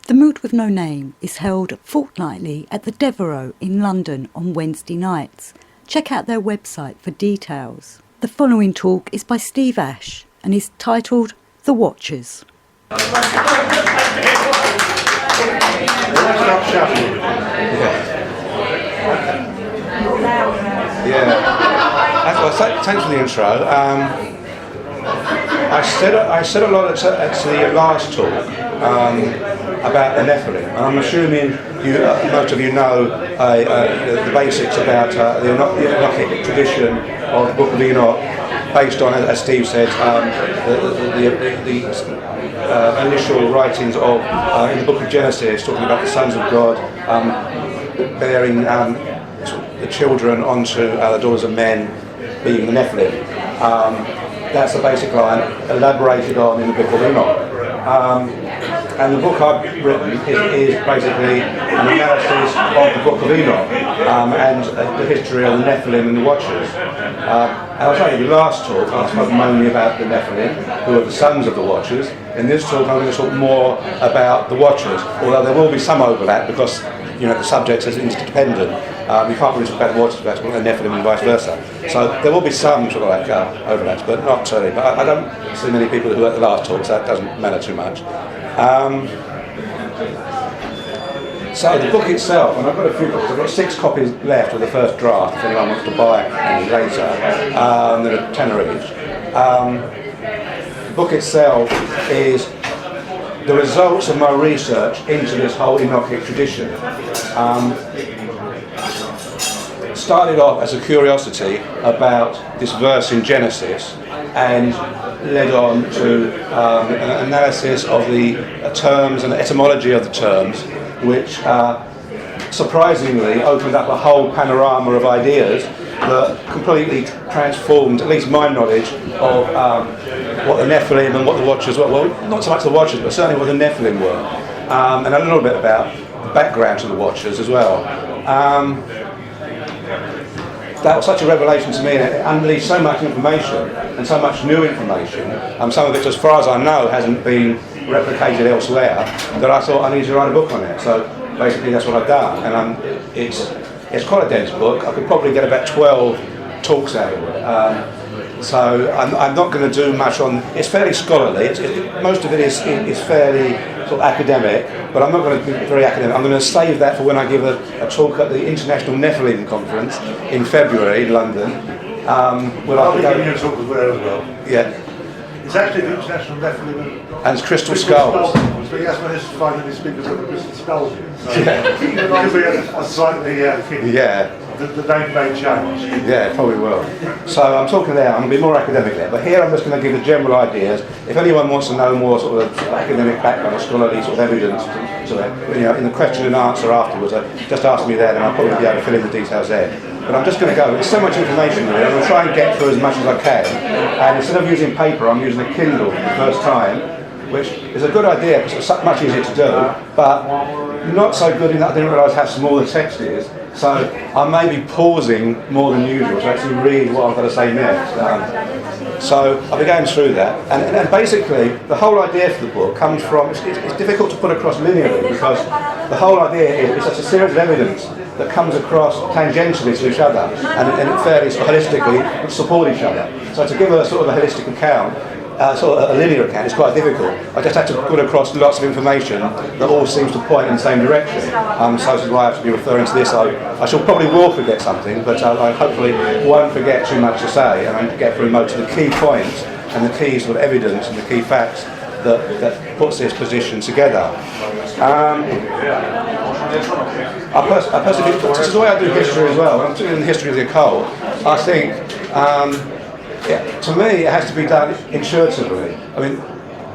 The Mood with No Name is held fortnightly at the Devereux in London on Wednesday nights. Check out their website for details. The following talk is by Steve Ash and is titled The Watchers. Thanks for the intro. I said a lot at the last talk about the nephilim, and I'm assuming most of you know the basics about the Enochic tradition of the Book of Enoch, based on, as Steve said, the initial writings of in the Book of Genesis, talking about the sons of God bearing the children onto the daughters of men, being the nephilim. That's the basic line, elaborated on in the Book of Enoch. And the book I've written is basically an analysis of the Book of Enoch and the history of the Nephilim and the Watchers. And I'll tell you, the last talk I spoke mainly about the Nephilim, who are the sons of the Watchers. In this talk I'm going to talk more about the Watchers, although there will be some overlap because the subject is interdependent. We can't really talk about the Watchers without talking about the Nephilim and vice versa. So there will be some sort of overlaps, but not really. But I don't see many people who were at the last talk, so that doesn't matter too much. So the book itself, and I've got a few copies, I've got 6 copies left of the first draft if anyone wants to buy any later. They're a tenner each. The book itself is the results of my research into this whole Enochic tradition. Started off as a curiosity about this verse in Genesis and led on to an analysis of the terms and the etymology of the terms, which surprisingly opened up a whole panorama of ideas that completely transformed at least my knowledge of what the Nephilim and what the Watchers were. Well, not so much the Watchers, but certainly what the Nephilim were. And a little bit about the background to the Watchers as well. That was such a revelation to me, and it unleashed so much information and so much new information. Some of it, as far as I know, hasn't been replicated elsewhere, that I thought I needed to write a book on it. So basically that's what I've done, and it's quite a dense book. I could probably get about 12 talks out of it. So I'm not going to do much on. It's fairly scholarly. Most of it is fairly sort of academic, but I'm not going to be very academic. I'm going to save that for when I give a talk at the International Nephilim Conference in February in London. I'll be giving you a talk as well. Yeah. It's actually the International Nephilim and it's Crystal Skulls. But that's when it's finally speakers of the Crystal Skulls. So yeah. It could be a slightly the name may change. Yeah, it probably will. So I'm talking there, I'm going to be more academic there, but here I'm just going to give the general ideas. If anyone wants to know more sort of academic background or scholarly sort of evidence to it, in the question and answer afterwards, just ask me there, and I'll probably be able to fill in the details there. But I'm just going to go, there's so much information really, I'm going to try and get through as much as I can, and instead of using paper, I'm using a Kindle for the first time, which is a good idea because it's much easier to do, but not so good in that I didn't realise how small the text is. So I may be pausing more than usual to actually read what I've got to say next. So I'll be going through that. And basically, the whole idea for the book comes from, it's difficult to put across linearly because the whole idea is it's such a series of evidence that comes across tangentially to each other and fairly holistically support each other. So to give a sort of a holistic account, sort of a linear account, is quite difficult. I just had to put across lots of information that all seems to point in the same direction. So this is why I have to be referring to this. I shall probably will forget something, but I hopefully won't forget too much to say, and I get through most of the key points and the key sort of evidence and the key facts that puts this position together. This is the way I do history as well. When I'm doing the history of the occult, I think to me it has to be done intuitively. I mean,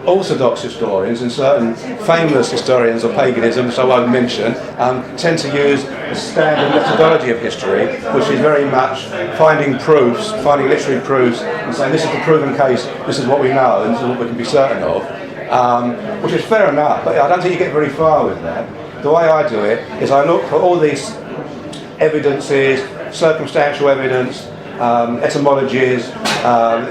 Orthodox historians and certain famous historians of paganism, so I won't mention, tend to use the standard methodology of history, which is very much finding proofs, finding literary proofs, and saying this is the proven case, this is what we know, and this is what we can be certain of, which is fair enough, but I don't think you get very far with that. The way I do it is I look for all these evidences, circumstantial evidence, etymologies,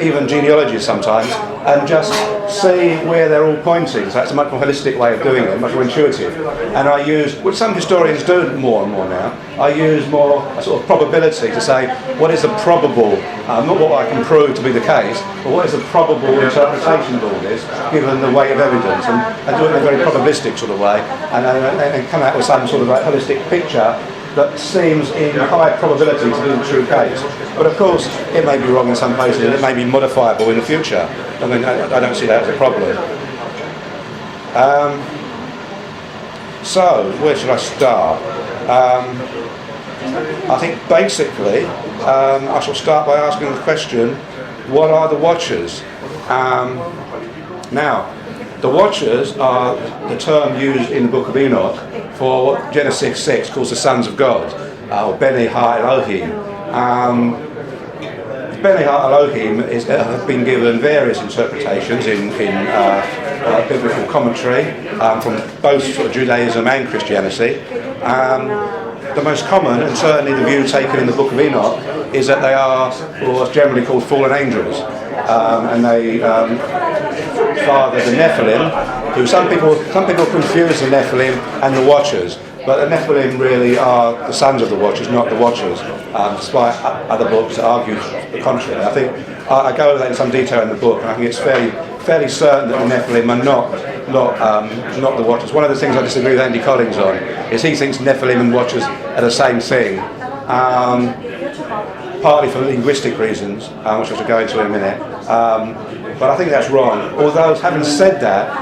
even genealogies sometimes, and just see where they're all pointing. So that's a much more holistic way of doing it, much more intuitive. And I use, which some historians do more and more now, I use more a sort of probability to say what is the probable, not what I can prove to be the case, but what is the probable interpretation of all this, given the weight of evidence, and do it in a very probabilistic sort of way, and come out with some sort of like holistic picture that seems in high probability to be the true case. But of course, it may be wrong in some places, and it may be modifiable in the future. I mean, I don't see that as a problem. So, where should I start? I think basically, I shall start by asking the question, what are the Watchers? Now, the Watchers are the term used in the Book of Enoch for what Genesis 6 calls the sons of God, or Beni Ha-Elohim. Beni Ha-Elohim have been given various interpretations in biblical commentary from both sort of Judaism and Christianity. The most common, and certainly the view taken in the Book of Enoch, is that they are what's generally called fallen angels, and they father the Nephilim, who some people confuse the Nephilim and the Watchers, but the Nephilim really are the sons of the Watchers, not the Watchers, despite other books that argue the contrary. I think I go over that in some detail in the book, and I think it's fairly certain that the Nephilim are not the Watchers. One of the things I disagree with Andy Collins on is he thinks Nephilim and Watchers are the same thing, partly for linguistic reasons, which I shall go into in a minute. But I think that's wrong. Although, having said that,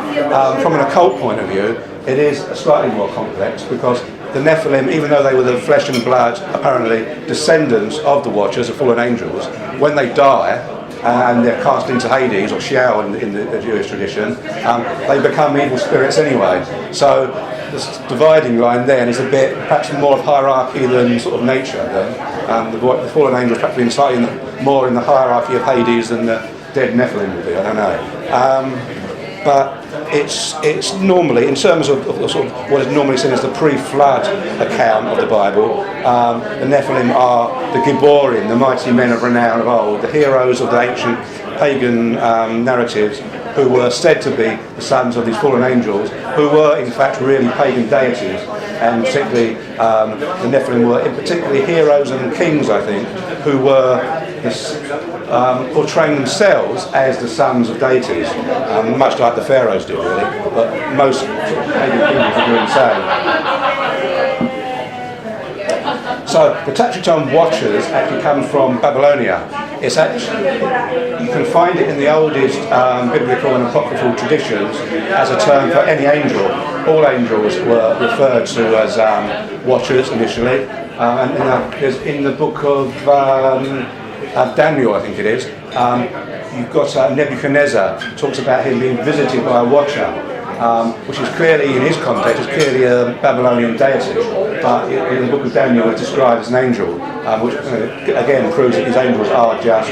from an occult point of view, it is slightly more complex, because the Nephilim, even though they were the flesh and blood, apparently, descendants of the Watchers, the fallen angels, when they die, and they're cast into Hades, or Sheol in the Jewish tradition, they become evil spirits anyway. So this dividing line then is a bit, perhaps more of hierarchy than sort of nature. The fallen angels perhaps being slightly more in the hierarchy of Hades than the dead Nephilim would be, I don't know. But it's normally, in terms of sort of what is normally seen as the pre-flood account of the Bible, the Nephilim are the Gibborim, the mighty men of renown of old, the heroes of the ancient pagan narratives, who were said to be the sons of these fallen angels, who were in fact really pagan deities, and particularly the Nephilim were particularly heroes and kings, I think, who were portraying themselves as the sons of deities, much like the pharaohs did really, but most pagan kingdoms are doing the same. So the Taciturn Watchers actually come from Babylonia. It's actually, you can find it in the oldest biblical and apocryphal traditions as a term for any angel. All angels were referred to as Watchers initially, and in the book of Daniel, I think it is, you've got Nebuchadnezzar talks about him being visited by a Watcher, which is clearly, in his context, is clearly a Babylonian deity, but in the book of Daniel it's described as an angel, which again proves that these angels are just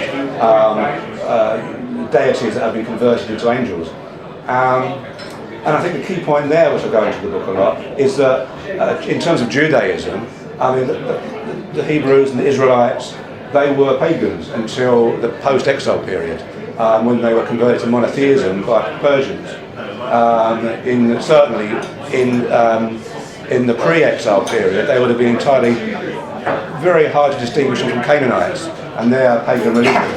deities that have been converted into angels. And I think the key point there, which I go into the book a lot, is that in terms of Judaism, I mean, the Hebrews and the Israelites, they were pagans until the post-exile period, when they were converted to monotheism by Persians. Certainly in the pre-exile period, they would have been entirely very hard to distinguish them from Canaanites and their pagan religion.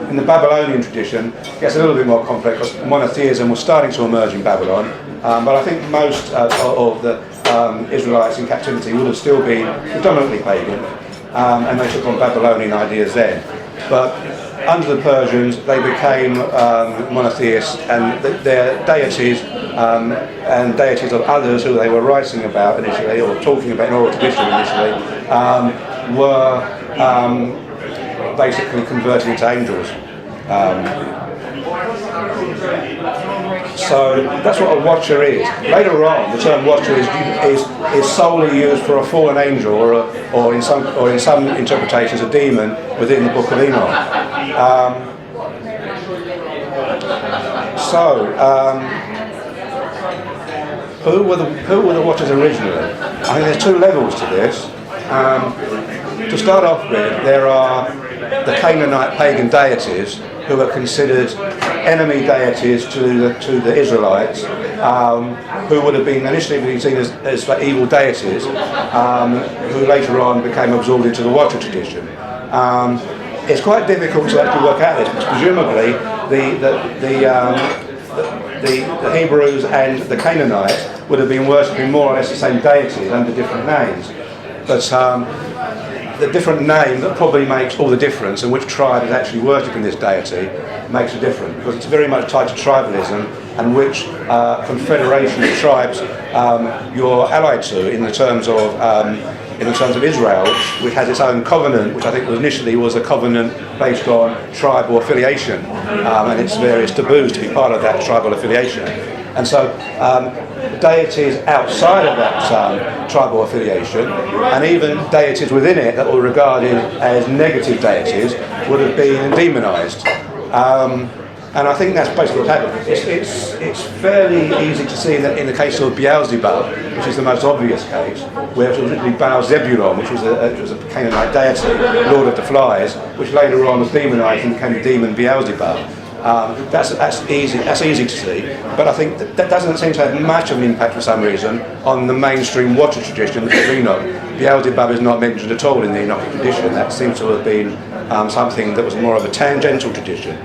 In the Babylonian tradition, it gets a little bit more complex, because monotheism was starting to emerge in Babylon, but I think most of the Israelites in captivity would have still been predominantly pagan, and they took on Babylonian ideas then. But under the Persians, they became monotheists, and their deities and deities of others who they were writing about initially, or talking about in oral tradition initially, were basically converted into angels. So that's what a Watcher is. Later on, the term Watcher is solely used for a fallen angel, or in some interpretations, a demon within the Book of Enoch. Who were the Watchers originally? I think there's two levels to this. To start off with, there are the Canaanite pagan deities, who were considered enemy deities to the Israelites, who would have been initially seen as like evil deities, who later on became absorbed into the Watcher tradition. It's quite difficult to actually work out this, because presumably the Hebrews and the Canaanites would have been worshipping more or less the same deities under different names. But the different name that probably makes all the difference, and which tribe is actually worshipping this deity, makes a difference, because it's very much tied to tribalism and which confederation of tribes you're allied to in the terms of Israel, which has its own covenant, which I think initially was a covenant based on tribal affiliation and its various taboos to be part of that tribal affiliation. And so deities outside of that tribal affiliation, and even deities within it that were regarded as negative deities, would have been demonised. And I think that's basically what happened. It's fairly easy to see that in the case of Beelzebub, which is the most obvious case, where it was originally Baal Zebulon, which was a Canaanite deity, Lord of the Flies, which later on was demonised and became the demon Beelzebub. That's easy to see, but I think that doesn't seem to have much of an impact for some reason on the mainstream Watcher tradition of Enoch. Beelzebub is not mentioned at all in the Enochic tradition. That seems to have been something that was more of a tangential tradition.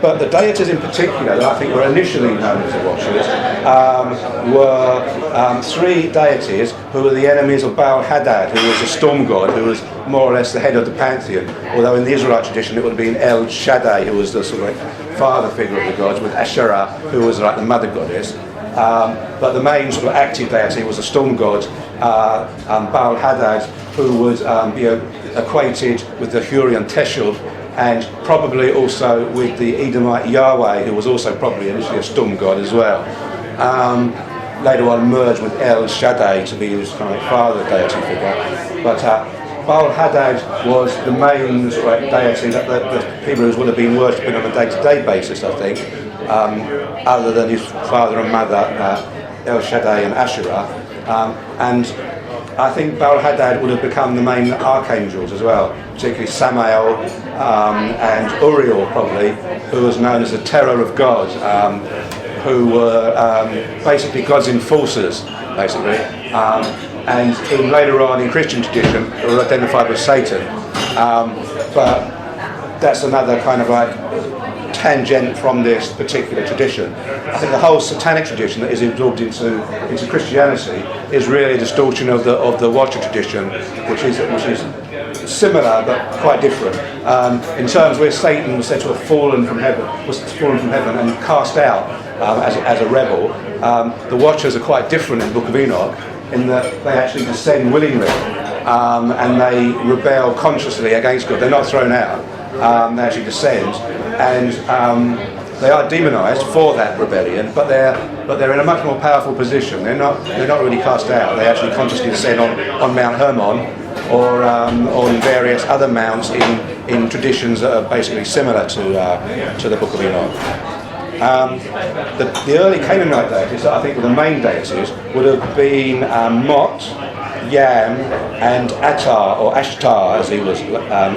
But the deities in particular that I think were initially known as the Watchers were three deities who were the enemies of Baal Hadad, who was a storm god, who was more or less the head of the pantheon, although in the Israelite tradition it would have been El Shaddai, who was the sort of like father figure of the gods, with Asherah, who was like the mother goddess. But the main sort of active deity was the storm god, Baal Hadad, who would be equated with the Hurrian Teshub, and probably also with the Edomite Yahweh, who was also probably initially a storm god as well. Later on merged with El Shaddai to be his kind of father deity figure. But Baal Hadad was the main sort of deity that the Hebrews would have been worshipping on a day-to-day basis, I think, other than his father and mother, El Shaddai and Asherah. And I think Baal Hadad would have become the main archangels as well, particularly Samael and Uriel probably, who was known as the terror of God, who were basically God's enforcers, basically. And later on in Christian tradition, they were identified with Satan. But that's another kind of like tangent from this particular tradition. I think the whole satanic tradition that is absorbed into Christianity is really a distortion of the Watcher tradition, which is similar but quite different. In terms where Satan was said to have fallen from heaven and cast out as a rebel, the Watchers are quite different in the Book of Enoch in that they actually descend willingly and they rebel consciously against God. They're not thrown out. They actually descend, and they are demonised for that rebellion, but they're in a much more powerful position. They're not really cast out. They actually consciously descend on Mount Hermon or on various other mounts in traditions that are basically similar to the Book of Enoch. The early Canaanite deities that I think were the main deities would have been Mot, Yam, and Attar, or Ashtar as he was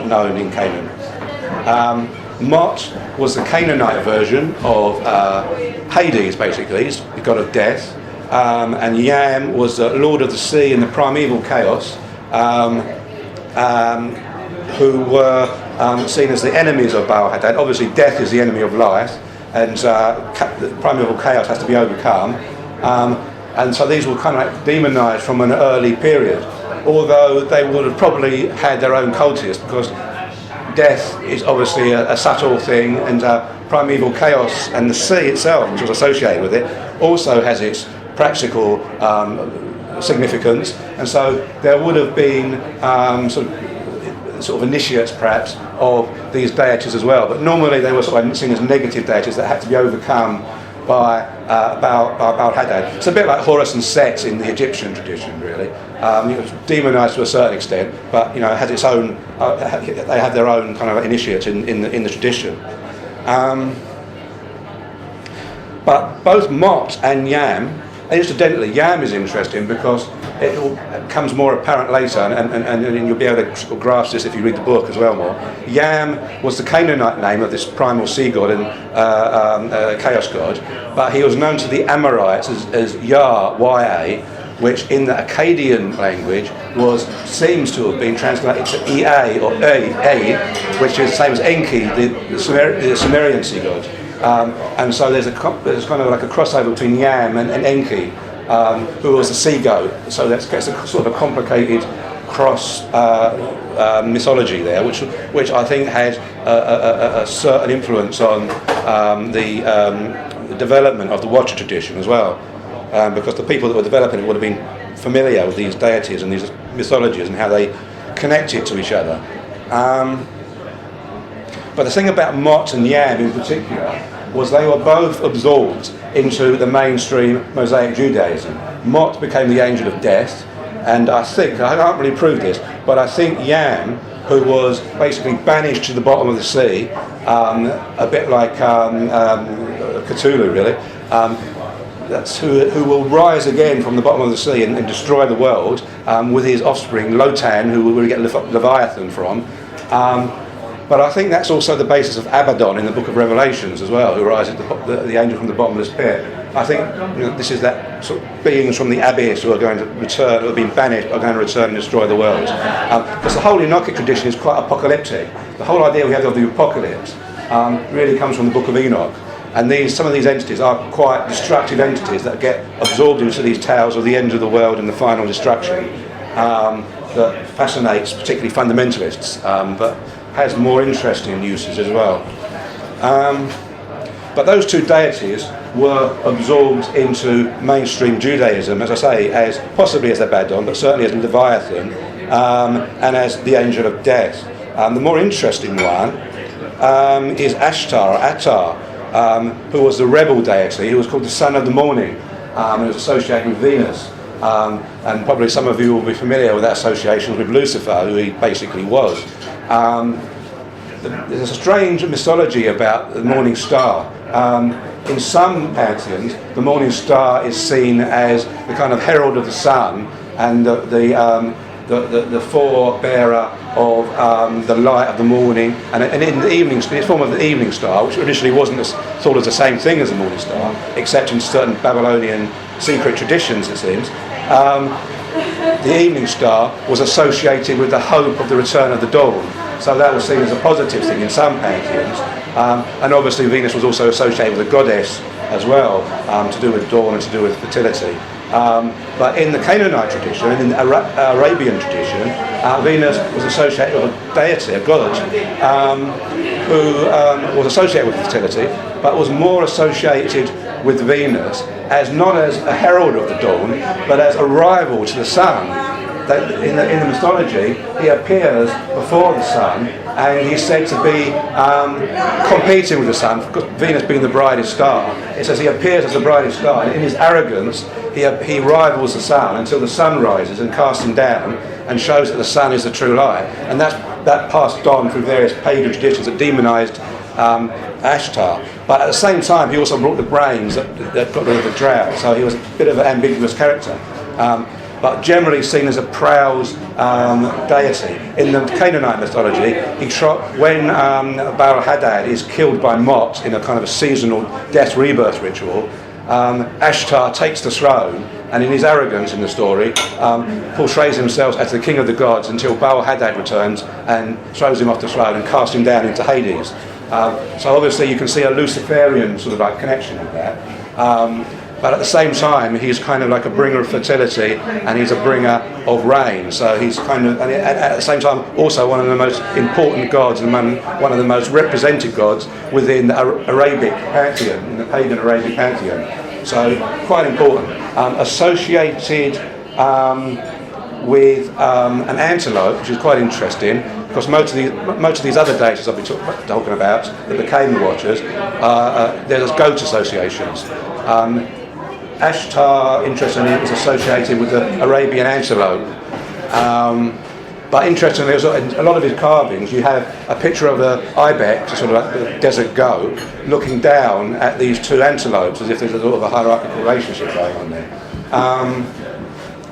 known in Canaan. Mot was the Canaanite version of Hades, basically, the god of death, and Yam was the lord of the sea and the primeval chaos, who were seen as the enemies of Baal Hadad. Obviously, death is the enemy of life, and the primeval chaos has to be overcome. And so these were kind of like demonised from an early period, although they would have probably had their own cultists, because death is obviously a subtle thing, and primeval chaos and the sea itself, which was associated with it, also has its practical significance. And so there would have been sort of initiates, perhaps, of these deities as well. But normally they were sort of seen as negative deities that had to be overcome by Baal Hadad. It's a bit like Horus and Set in the Egyptian tradition, really. It was demonised to a certain extent, but it has its own. They have their own kind of initiates in the tradition. But both Mot and Yam And incidentally, Yam is interesting because it all comes more apparent later, and you'll be able to sort of grasp this if you read the book as well more. Yam was the Canaanite name of this primal sea god and chaos god, but he was known to the Amorites as Yah, Y-A, which in the Akkadian language seems to have been translated to Ea or A, which is the same as Enki, the Sumerian sea god. And so there's kind of like a crossover between Yam and Enki, who was the sea god. So that's a sort of a complicated cross mythology there, which I think had a certain influence on the development of the Watcher tradition as well. Because the people that were developing it would have been familiar with these deities and these mythologies and how they connected to each other. But the thing about Mot and Yam in particular was they were both absorbed into the mainstream Mosaic Judaism. Mot became the angel of death, and I can't really prove this, but I think Yam, who was basically banished to the bottom of the sea, a bit like Cthulhu really, that's who will rise again from the bottom of the sea and destroy the world with his offspring Lotan, who we get Leviathan from. But I think that's also the basis of Abaddon in the book of Revelations as well, who rises the angel from the bottomless pit. I think this is that sort of beings from the abyss who are going to return, who have been banished, are going to return and destroy the world. Because the whole Enochic tradition is quite apocalyptic. The whole idea we have of the apocalypse really comes from the book of Enoch. And some of these entities are quite destructive entities that get absorbed into these tales of the end of the world and the final destruction that fascinates particularly fundamentalists, but has more interesting uses as well. But those two deities were absorbed into mainstream Judaism, as I say, possibly as Abaddon, but certainly as Leviathan, and as the angel of death. The more interesting one is Ashtar, or Attar, who was the rebel deity, who was called the son of the morning, and was associated with Venus. And probably some of you will be familiar with that association with Lucifer, who he basically was. There's a strange mythology about the morning star. In some pantheons, the morning star is seen as the kind of herald of the sun and the forebearer of the light of the morning, and in the evening, it's form of the evening star, which initially wasn't thought as the same thing as the morning star, except in certain Babylonian secret traditions, it seems. The evening star was associated with the hope of the return of the dawn, so that was seen as a positive thing in some pantheons. And obviously Venus was also associated with a goddess as well, to do with dawn and to do with fertility. But in the Canaanite tradition and in the Arabian tradition, Venus was associated with a deity, a god, who was associated with fertility, but was more associated with Venus as not as a herald of the dawn, but as a rival to the sun. That in the mythology, he appears before the sun, and he's said to be competing with the sun, because Venus being the brightest star. It says he appears as the brightest star, and in his arrogance, he rivals the sun until the sun rises and casts him down, and shows that the sun is the true light. And that passed on through various pagan traditions that demonised Ashtar. But at the same time, he also brought the brains that got rid of the drought, so he was a bit of an ambiguous character. But generally seen as a proud deity. In the Canaanite mythology, when Baal-Hadad is killed by Mot in a kind of a seasonal death rebirth ritual, Ashtar takes the throne, and in his arrogance in the story, portrays himself as the king of the gods until Baal-Hadad returns and throws him off the throne and casts him down into Hades. So obviously you can see a Luciferian sort of like connection with that. But at the same time, he's kind of like a bringer of fertility, and he's a bringer of rain. So he's kind of, and at the same time, also one of the most important gods and one of the most represented gods within the Arabic pantheon, in the pagan Arabic pantheon. So quite important. Associated with an antelope, which is quite interesting, because most of these other deities I've been talking about that became the Watchers, there's goat associations. Ashtar, interestingly, is associated with the Arabian antelope. But interestingly, in a lot of his carvings, you have a picture of an ibex, sort of like a desert goat, looking down at these two antelopes, as if there's a sort of a hierarchical relationship going on there.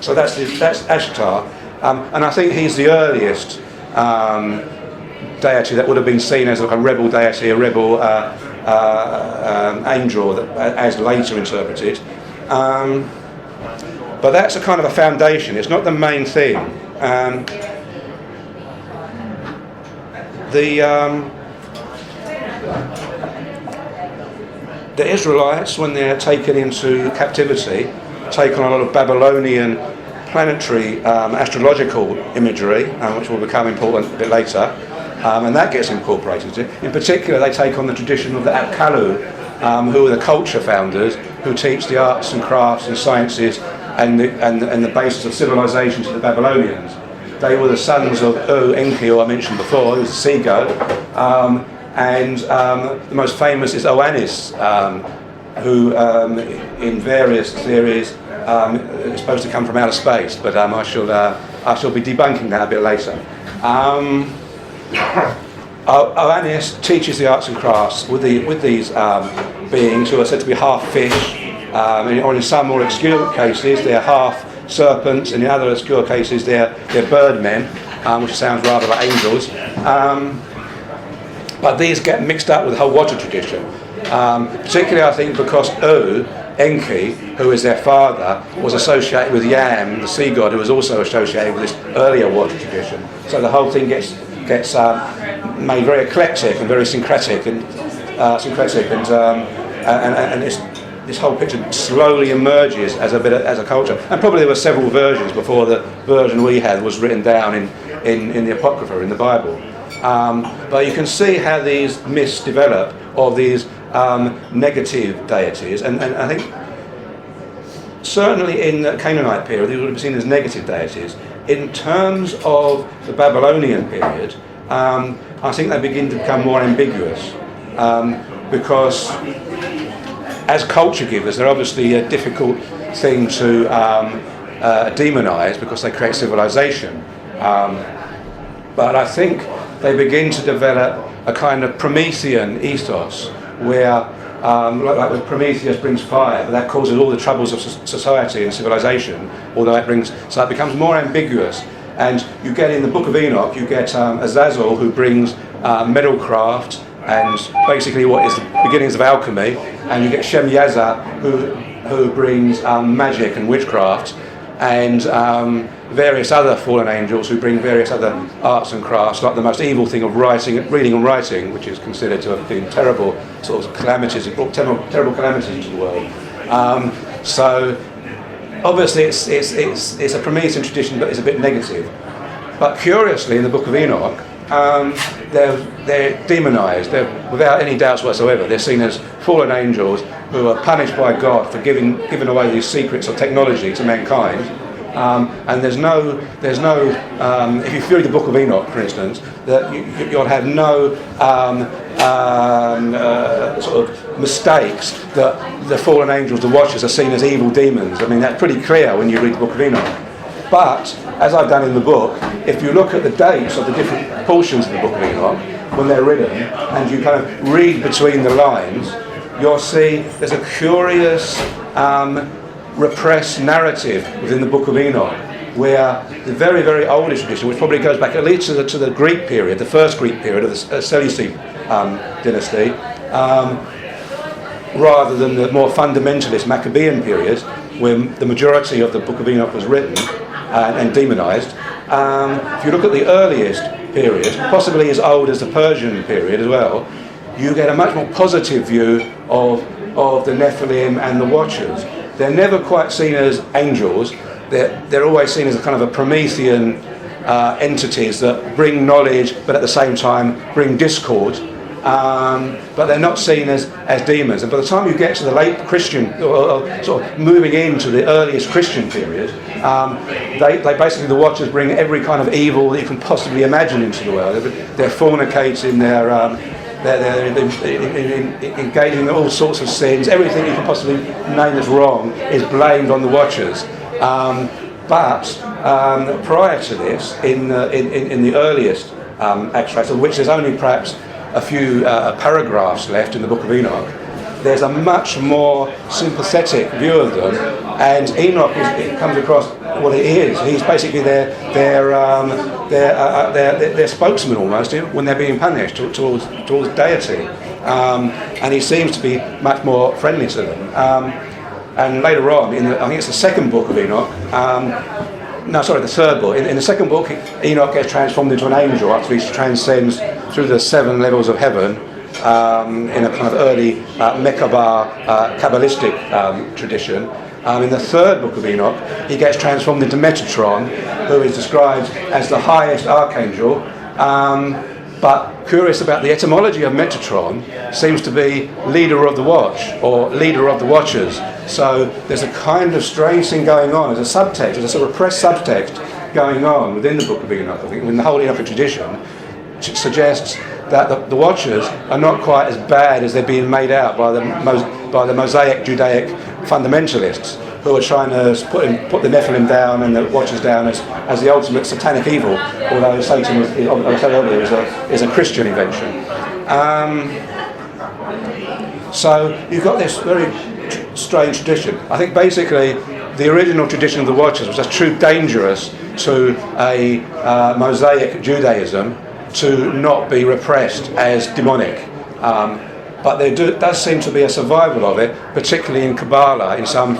So that's Ashtar, and I think he's the earliest deity that would have been seen as like a rebel deity, a rebel angel, as later interpreted. But that's a kind of a foundation. It's not the main thing. The Israelites, when they're taken into captivity, take on a lot of Babylonian planetary astrological imagery, which will become important a bit later, and that gets incorporated. In particular, they take on the tradition of the Apkallu, who are the culture founders, who teach the arts and crafts and sciences and the basis of civilization to the Babylonians. They were the sons of Enki, who I mentioned before, who was a sea god, and the most famous is Oannes, who in various theories is supposed to come from outer space, but I shall be debunking that a bit later. Oannes teaches the arts and crafts with these beings who are said to be half fish, or in some more obscure cases they're half serpents, and in other obscure cases they're birdmen, which sounds rather like angels. But these get mixed up with the whole water tradition. Particularly, I think, because Enki, who is their father, was associated with Yam, the sea god, who was also associated with this earlier water tradition. So the whole thing gets made very eclectic and very syncretic, and this whole picture slowly emerges as a culture. And probably there were several versions before the version we had was written down in the Apocrypha, in the Bible. But you can see how these myths develop of these negative deities, and I think certainly in the Canaanite period these would be seen as negative deities. In terms of the Babylonian period, I think they begin to become more ambiguous, because as culture givers they're obviously a difficult thing to demonise, because they create civilization. But I think they begin to develop a kind of Promethean ethos, where, like when Prometheus brings fire, but that causes all the troubles of society and civilization, although it becomes more ambiguous. And you get in the Book of Enoch, you get Azazel, who brings metalcraft and basically what is the beginnings of alchemy, and you get Shem Yaza, who brings magic and witchcraft, and various other fallen angels who bring various other arts and crafts, like the most evil thing of reading and writing, which is considered to have been terrible sort of calamities. It brought terrible calamities into the world. So obviously it's a Promethean tradition, but it's a bit negative. But curiously, in the Book of Enoch, they're demonised. They're, without any doubts whatsoever, they're seen as fallen angels who are punished by God for giving away these secrets of technology to mankind. And there's no. If you read the Book of Enoch, for instance, that you'll have no sort of mistakes that the fallen angels, the Watchers, are seen as evil demons. I mean, that's pretty clear when you read the Book of Enoch. But as I've done in the book, if you look at the dates of the different portions of the Book of Enoch when they're written, and you kind of read between the lines, you'll see there's a curious repressed narrative within the Book of Enoch, where the very, very oldest tradition, which probably goes back at least to the Greek period, the first Greek period of the Seleucid dynasty, rather than the more fundamentalist Maccabean period, when the majority of the Book of Enoch was written and demonised. If you look at the earliest period, possibly as old as the Persian period as well, you get a much more positive view of the Nephilim and the Watchers. They're never quite seen as angels. They're always seen as a kind of a Promethean entities that bring knowledge, but at the same time bring discord. But they're not seen as demons. And by the time you get to the late Christian, or sort of moving into the earliest Christian period, they basically, the Watchers bring every kind of evil that you can possibly imagine into the world. They're fornicating, they're engaging in all sorts of sins. Everything you can possibly name as wrong is blamed on the Watchers. But prior to this, in the earliest extracts, of which there's only perhaps a few paragraphs left in the Book of Enoch, there's a much more sympathetic view of them, and Enoch it comes across what it is. He's basically their spokesman almost when they're being punished towards deity, and he seems to be much more friendly to them. And later on, I think it's the second book of Enoch. The third book. In the second book, Enoch gets transformed into an angel after he transcends through the 7 levels of heaven in a kind of early Mekabar Kabbalistic tradition. In the third book of Enoch, he gets transformed into Metatron, who is described as the highest archangel. But curious about the etymology of Metatron seems to be leader of the watch or leader of the watchers. So there's a kind of strange thing going on. There's a subtext, there's a sort of repressed subtext going on within the Book of Enoch. I think in the whole Enochic tradition suggests that the watchers are not quite as bad as they're being made out by the Mosaic Judaic fundamentalists, who are trying to put the Nephilim down and the Watchers down as the ultimate satanic evil, although Satan, as I said earlier, is a Christian invention. So you've got this very strange tradition. I think basically the original tradition of the Watchers was just too dangerous to a Mosaic Judaism to not be repressed as demonic. But there does seem to be a survival of it, particularly in Kabbalah, in some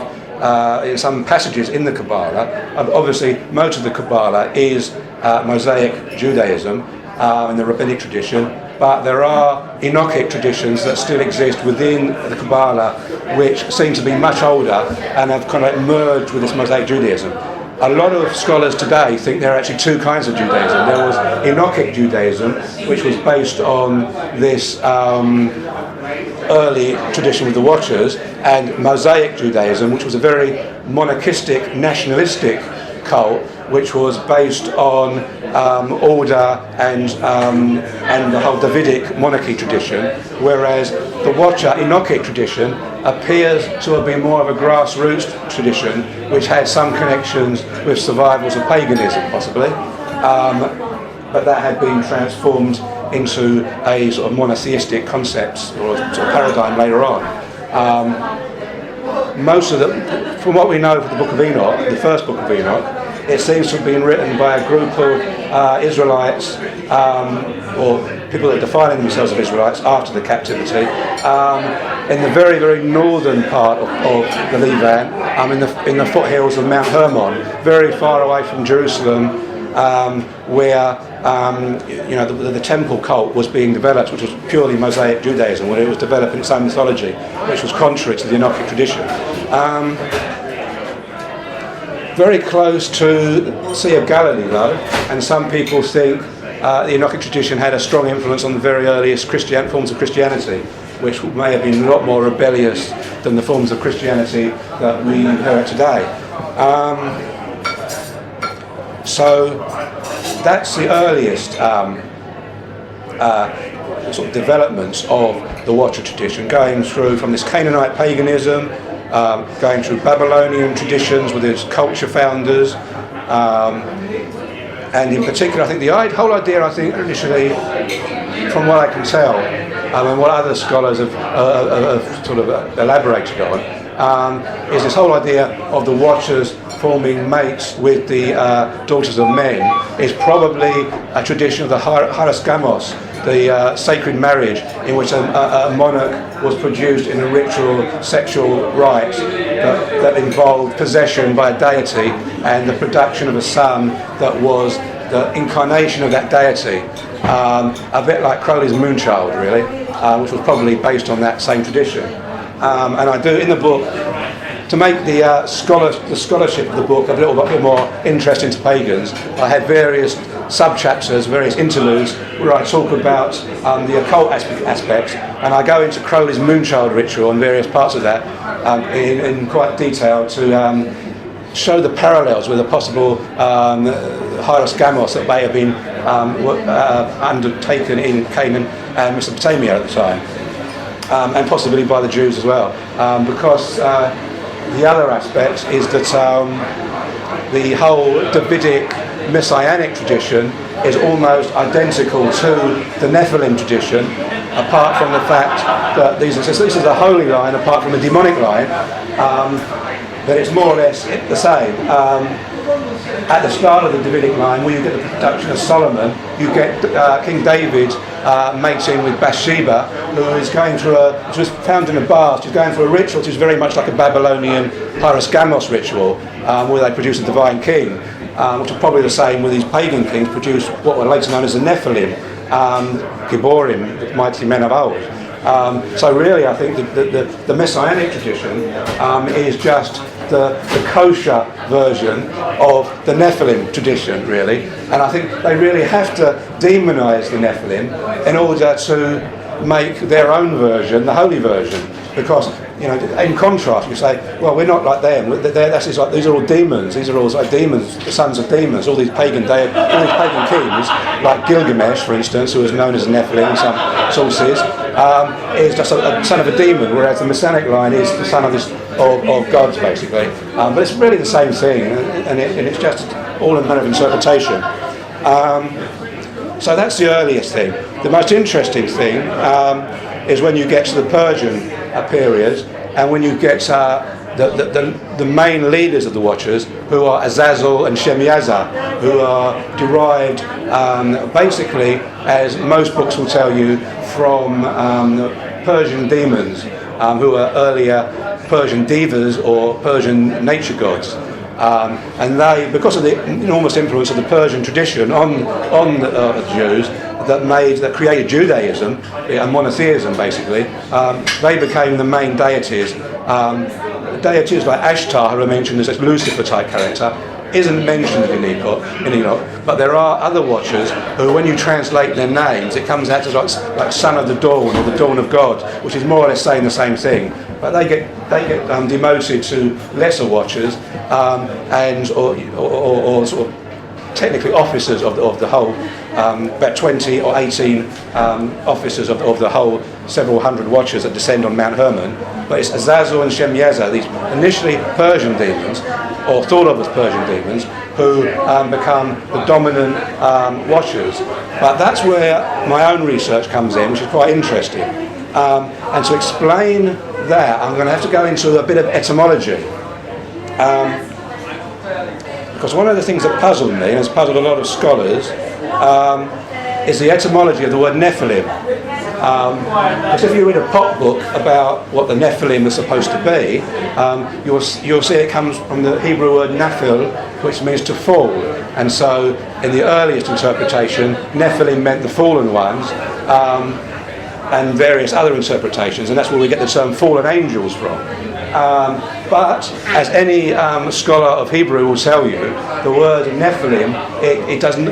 passages in the Kabbalah. Obviously, most of the Kabbalah is Mosaic Judaism in the rabbinic tradition, but there are Enochic traditions that still exist within the Kabbalah, which seem to be much older and have kind of merged with this Mosaic Judaism. A lot of scholars today think there are actually 2 kinds of Judaism. There was Enochic Judaism, which was based on this early tradition with the Watchers, and Mosaic Judaism, which was a very monarchistic, nationalistic cult, which was based on order and the whole Davidic monarchy tradition, whereas the Watcher Enochic tradition appears to have been more of a grassroots tradition, which had some connections with survivals of paganism, possibly, but that had been transformed into a sort of monotheistic concept or sort of paradigm later on. From what we know of the Book of Enoch, the first Book of Enoch, it seems to have been written by a group of Israelites or people that are defining themselves as Israelites after the captivity in the very, very northern part of the Levant, in the foothills of Mount Hermon, very far away from Jerusalem, where the temple cult was being developed, which was purely Mosaic Judaism, where it was developing its own mythology, which was contrary to the Enochic tradition. Very close to the Sea of Galilee, though, and some people think the Enochic tradition had a strong influence on the very earliest forms of Christianity, which may have been a lot more rebellious than the forms of Christianity that we inherit today. So that's the earliest sort of developments of the Watcher tradition, going through from this Canaanite paganism, going through Babylonian traditions with its culture founders, and in particular, I think the whole idea, initially, from what I can tell, and what other scholars have sort of elaborated on, is this whole idea of the Watchers forming mates with the daughters of men is probably a tradition of the Hieroskamos, the sacred marriage in which a monarch was produced in a ritual sexual rite that involved possession by a deity and the production of a son that was the incarnation of that deity, a bit like Crowley's Moonchild, really, which was probably based on that same tradition. And I do in the book, to make the scholarship of the book a little bit more interesting to pagans, I had various sub-chapters, various interludes, where I talk about the occult aspects, and I go into Crowley's Moonchild ritual and various parts of that in quite detail to show the parallels with a possible Hieroskamos that may have been undertaken in Canaan and Mesopotamia at the time, and possibly by the Jews as well, because the other aspect is that the whole Davidic messianic tradition is almost identical to the Nephilim tradition, apart from the fact that this is a holy line apart from a demonic line, that it's more or less the same. At the start of the Davidic line, where you get the production of Solomon, you get King David mating with Bathsheba, who is going through she was found in a bath, she's going through a ritual which is very much like a Babylonian Horus Gamos ritual, where they produce a divine king, which are probably the same with these pagan kings, produced what were later known as the Nephilim, Gibborim, the mighty men of old. So really I think the messianic tradition is just the kosher version of the Nephilim tradition, really, and I think they really have to demonise the Nephilim in order to make their own version, the holy version, because, you know, in contrast you say, well, we're not like them, these are all demons, these are all like demons, the sons of demons, all these pagan kings, like Gilgamesh, for instance, who is known as a Nephilim in some sources, is just a son of a demon, whereas the Messianic line is the son of gods, basically. But it's really the same thing, and it's just all a matter of interpretation. So that's the earliest thing. The most interesting thing is when you get to the Persian period, and when you get the main leaders of the Watchers, who are Azazel and Shemiyaza, who are derived basically, as most books will tell you, from Persian demons, who are earlier Persian divas or Persian nature gods. And they, because of the enormous influence of the Persian tradition on the Jews, that created Judaism and monotheism, basically, they became the main deities. Deities like Ashtar, who are mentioned as a Lucifer-type character, isn't mentioned in Enoch, but there are other Watchers who, when you translate their names, it comes out as like Son of the Dawn or the Dawn of God, which is more or less saying the same thing. But they get demoted to lesser Watchers or sort of technically officers of the whole, about 20 or 18 officers of the whole several hundred Watchers that descend on Mount Hermon. But it's Azazel and Shemiyaza, these initially Persian demons, or thought of as Persian demons, who become the dominant Watchers. But that's where my own research comes in, which is quite interesting. And to explain that, I'm going to have to go into a bit of etymology. Because one of the things that puzzled me, and has puzzled a lot of scholars, is the etymology of the word Nephilim. Because if you read a pop book about what the Nephilim are supposed to be, you'll see it comes from the Hebrew word Nephil, which means to fall. And so, in the earliest interpretation, Nephilim meant the fallen ones, and various other interpretations, and that's where we get the term fallen angels from. But as any scholar of Hebrew will tell you, the word Nephilim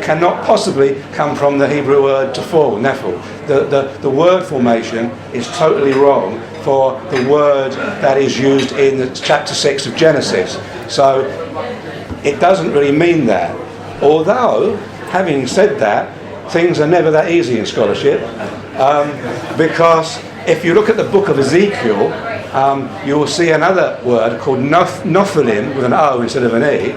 cannot possibly come from the Hebrew word to fall, Nephil. The word formation is totally wrong for the word that is used in the chapter 6 of Genesis. So it doesn't really mean that. Although, having said that, things are never that easy in scholarship, because if you look at the book of Ezekiel, you will see another word called Nephilim with an O instead of an E,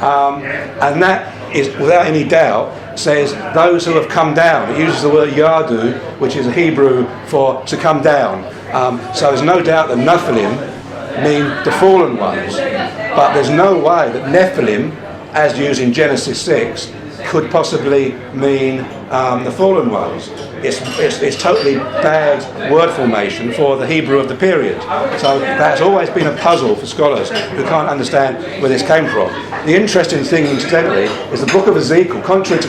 and that is, without any doubt, says those who have come down. It uses the word Yadu, which is Hebrew for to come down. So there's no doubt that Nephilim mean the fallen ones, but there's no way that Nephilim, as used in Genesis 6, could possibly mean the fallen ones. It's totally bad word formation for the Hebrew of the period. So that's always been a puzzle for scholars who can't understand where this came from. The interesting thing, incidentally, is the book of Ezekiel, contrary to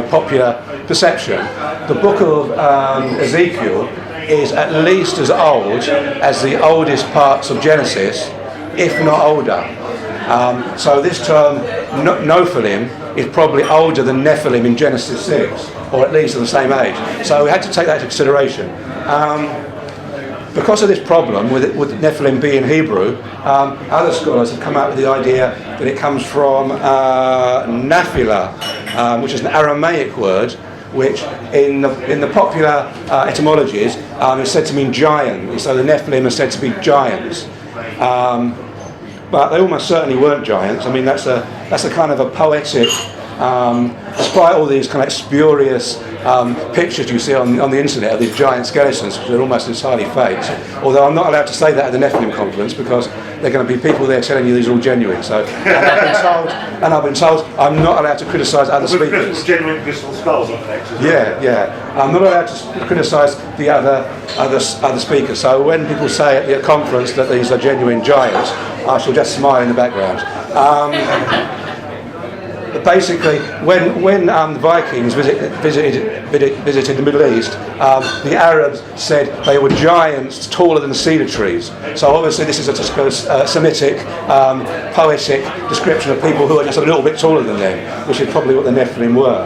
popular perception, the book of Ezekiel is at least as old as the oldest parts of Genesis, if not older. So this term, Nephilim, is probably older than Nephilim in Genesis 6, or at least of the same age. So we had to take that into consideration. Because of this problem with Nephilim being Hebrew, other scholars have come up with the idea that it comes from Naphila, which is an Aramaic word, which in the popular etymologies is said to mean giant. So the Nephilim are said to be giants. But they almost certainly weren't giants. I mean, that's a kind of a poetic, despite all these kind of spurious pictures you see on the internet of these giant skeletons, which are almost entirely fakes. Although I'm not allowed to say that at the Nephilim conference because there are going to be people there telling you these are all genuine. So, and I've been told I'm not allowed to criticise other speakers. Genuine crystal skulls on the next as well. Yeah. I'm not allowed to criticise the other speakers. So when people say at the conference that these are genuine giants, I shall just smile in the background. But basically, when the Vikings visited the Middle East, the Arabs said they were giants taller than cedar trees. So obviously this is a Semitic, poetic description of people who are just a little bit taller than them, which is probably what the Nephilim were,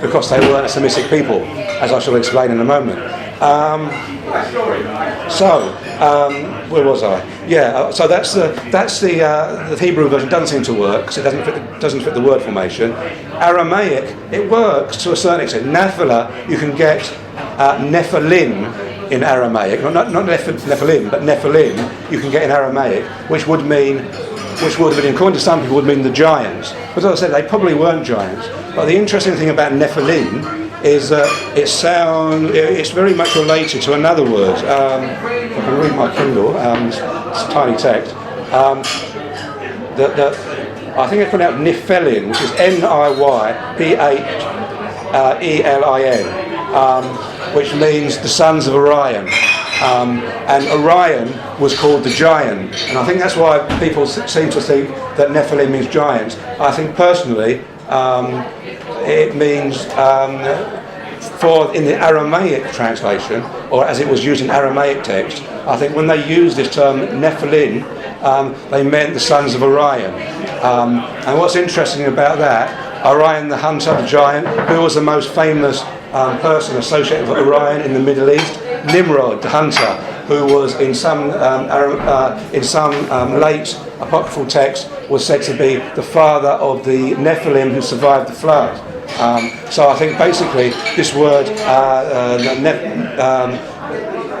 because they weren't a Semitic people, as I shall explain in a moment. Where was I? Yeah. So that's the Hebrew version. Doesn't seem to work because it doesn't fit the word formation. Aramaic, it works to a certain extent. Nephila, you can get nephilim in Aramaic. Not nephilim, but nephilim you can get in Aramaic, which would mean, according to some people, would mean the giants. But as I said, they probably weren't giants. But the interesting thing about nephilim is it's very much related to another word. If I can read my Kindle, it's tiny text. I think it's pronounced nephilim, which is Niyphelin, which means the sons of Orion. And Orion was called the giant, and I think that's why people seem to think that Nephilim means giants. I think personally, it means, in the Aramaic translation, or as it was used in Aramaic text, I think when they used this term Nephilim, they meant the sons of Orion. And what's interesting about that, Orion the hunter, the giant, who was the most famous person associated with Orion in the Middle East? Nimrod, the hunter, who was in some late apocryphal text was said to be the father of the Nephilim who survived the flood. So I think basically this word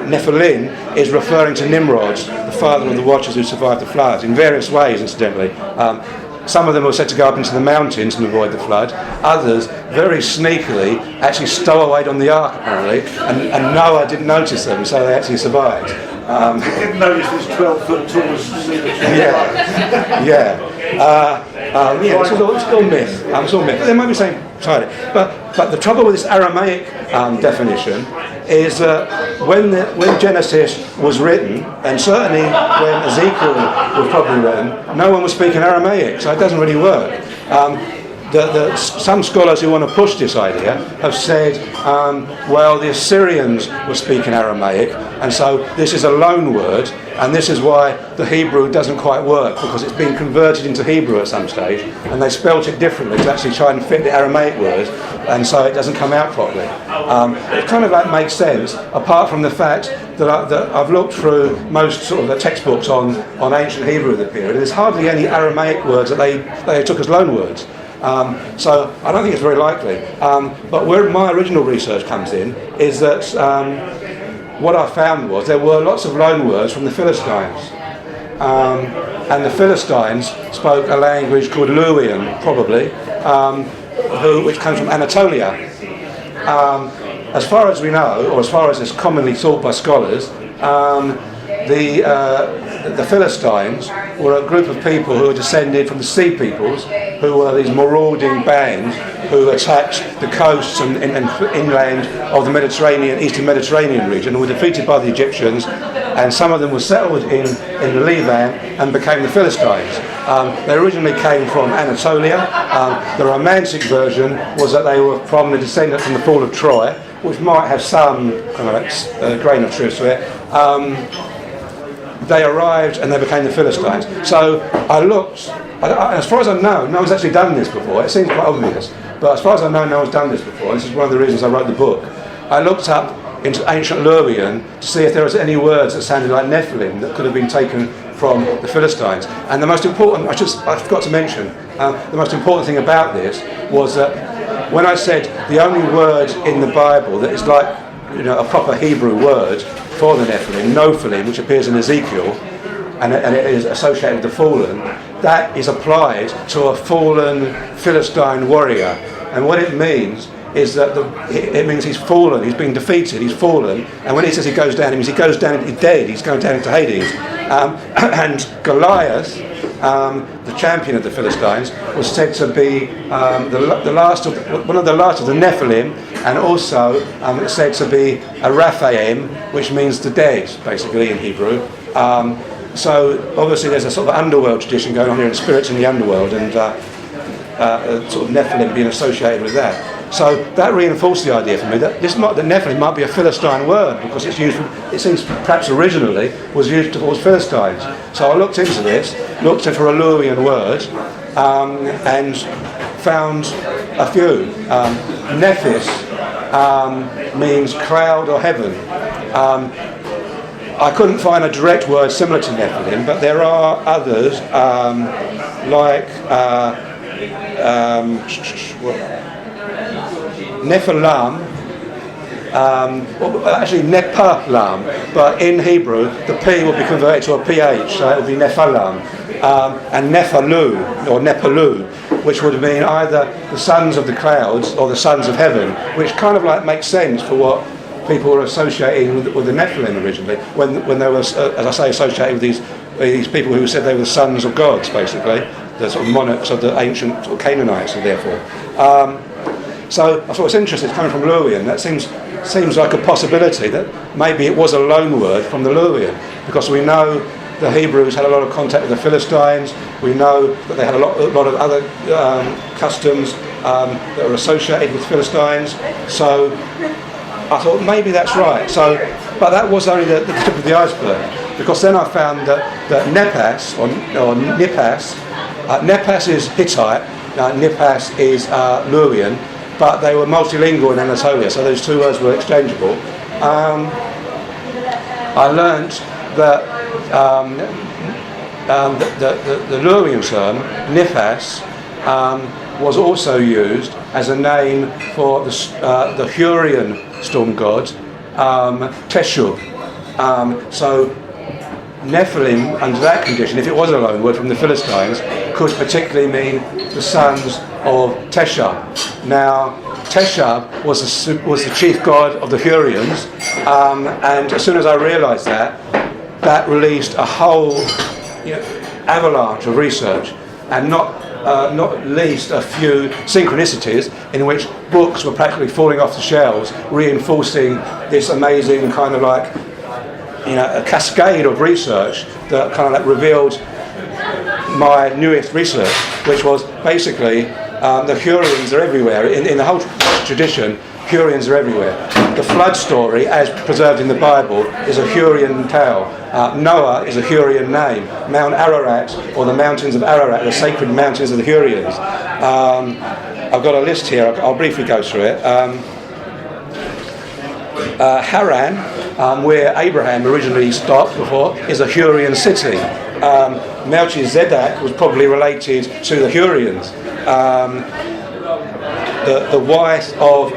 Nephilim is referring to Nimrod, the father of the watchers who survived the flood, in various ways, incidentally. Some of them were said to go up into the mountains and avoid the flood. Others, very sneakily, actually stowawayed on the ark, apparently, and Noah didn't notice them, so they actually survived. Didn't notice this 12-foot tall cedar tree. It's all myth. It's all myth. But they might be saying, but the trouble with this Aramaic definition is that when Genesis was written, and certainly when Ezekiel was probably written, no one was speaking Aramaic, so it doesn't really work. Some scholars who want to push this idea have said, well, the Assyrians were speaking Aramaic, and so this is a loan word, and this is why the Hebrew doesn't quite work, because it's been converted into Hebrew at some stage, and they spelt it differently to actually try and fit the Aramaic word, and so it doesn't come out properly. It kind of makes sense, apart from the fact that I've looked through most sort of the textbooks on ancient Hebrew of the period. There's hardly any Aramaic words that they took as loan words. So I don't think it's very likely. But where my original research comes in is that what I found was there were lots of loan words from the Philistines. And the Philistines spoke a language called Luwian, probably, which comes from Anatolia. As far as we know, or as far as is commonly thought by scholars, the Philistines were a group of people who were descended from the Sea Peoples, who were these marauding bands who attacked the coasts and inland of the Eastern Mediterranean region, and were defeated by the Egyptians, and some of them were settled in the Levant and became the Philistines. They originally came from Anatolia. The romantic version was that they were from the descendant from the fall of Troy, which might have some kind of grain of truth to it. They arrived and they became the Philistines. So I looked, as far as I know, no one's actually done this before. It seems quite obvious, but as far as I know, no one's done this before. This is one of the reasons I wrote the book. I looked up into ancient Luwian to see if there was any words that sounded like Nephilim that could have been taken from the Philistines. And the most important, I forgot to mention, the most important thing about this was that when I said the only word in the Bible that is like, a proper Hebrew word for the Nephilim, Nephilim, which appears in Ezekiel, and it is associated with the fallen, that is applied to a fallen Philistine warrior. And what it means is that it means he's fallen, he's been defeated, he's fallen. And when he says he goes down, it means he goes down, he's dead, he's going down into Hades. And Goliath, the champion of the Philistines, was said to be one of the last of the Nephilim, and also it's said to be a Raphaim, which means the dead, basically in Hebrew. So obviously there's a sort of underworld tradition going on here, and spirits in the underworld, and sort of Nephilim being associated with that. So that reinforced the idea for me that the Nephilim might be a Philistine word, because it's used. It seems perhaps originally was used towards Philistines. So I looked into this, looked for a Lurian word, and found a few. Nephis means cloud or heaven. I couldn't find a direct word similar to Nephilim, but there are others like Nephilim, actually Nephilim, but in Hebrew the P will be converted to a PH, so it will be Nephilim, and Nephalu or Nepalu, which would mean either the sons of the clouds or the sons of heaven, which kind of like makes sense for what people were associating with the Nephilim originally, when they were, as I say, associated with these people who said they were the sons of gods, basically, the sort of monarchs of the ancient sort of Canaanites, and therefore. So I thought it's interesting, it's coming from Lurian. That seems like a possibility that maybe it was a loan word from the Lurian, because we know the Hebrews had a lot of contact with the Philistines. We know that they had a lot of other customs that were associated with Philistines. So I thought maybe that's right. So, but that was only the tip of the iceberg, because then I found that Nepas or Nipas, Nepas is Hittite, Nipas is Lurian, but they were multilingual in Anatolia, so those two words were exchangeable. I learnt that the Lurian term, Nipas, was also used as a name for the Hurrian storm god, Teshub. So Nephilim, under that condition, if it was a loan word from the Philistines, could particularly mean the sons of Teshub. Now, Teshub was the chief god of the Hurrians, and as soon as I realised that released a whole avalanche of research, and not least a few synchronicities in which books were practically falling off the shelves, reinforcing this amazing kind of like a cascade of research that kind of like revealed my newest research, which was basically the Hurrians are everywhere. In the whole tradition, Hurrians are everywhere. The flood story, as preserved in the Bible, is a Hurrian tale. Noah is a Hurrian name. Mount Ararat, or the mountains of Ararat, the sacred mountains of the Hurrians. I've got a list here, I'll briefly go through it. Haran, where Abraham originally stopped before, is a Hurrian city. Melchizedek was probably related to the Hurrians. The wife of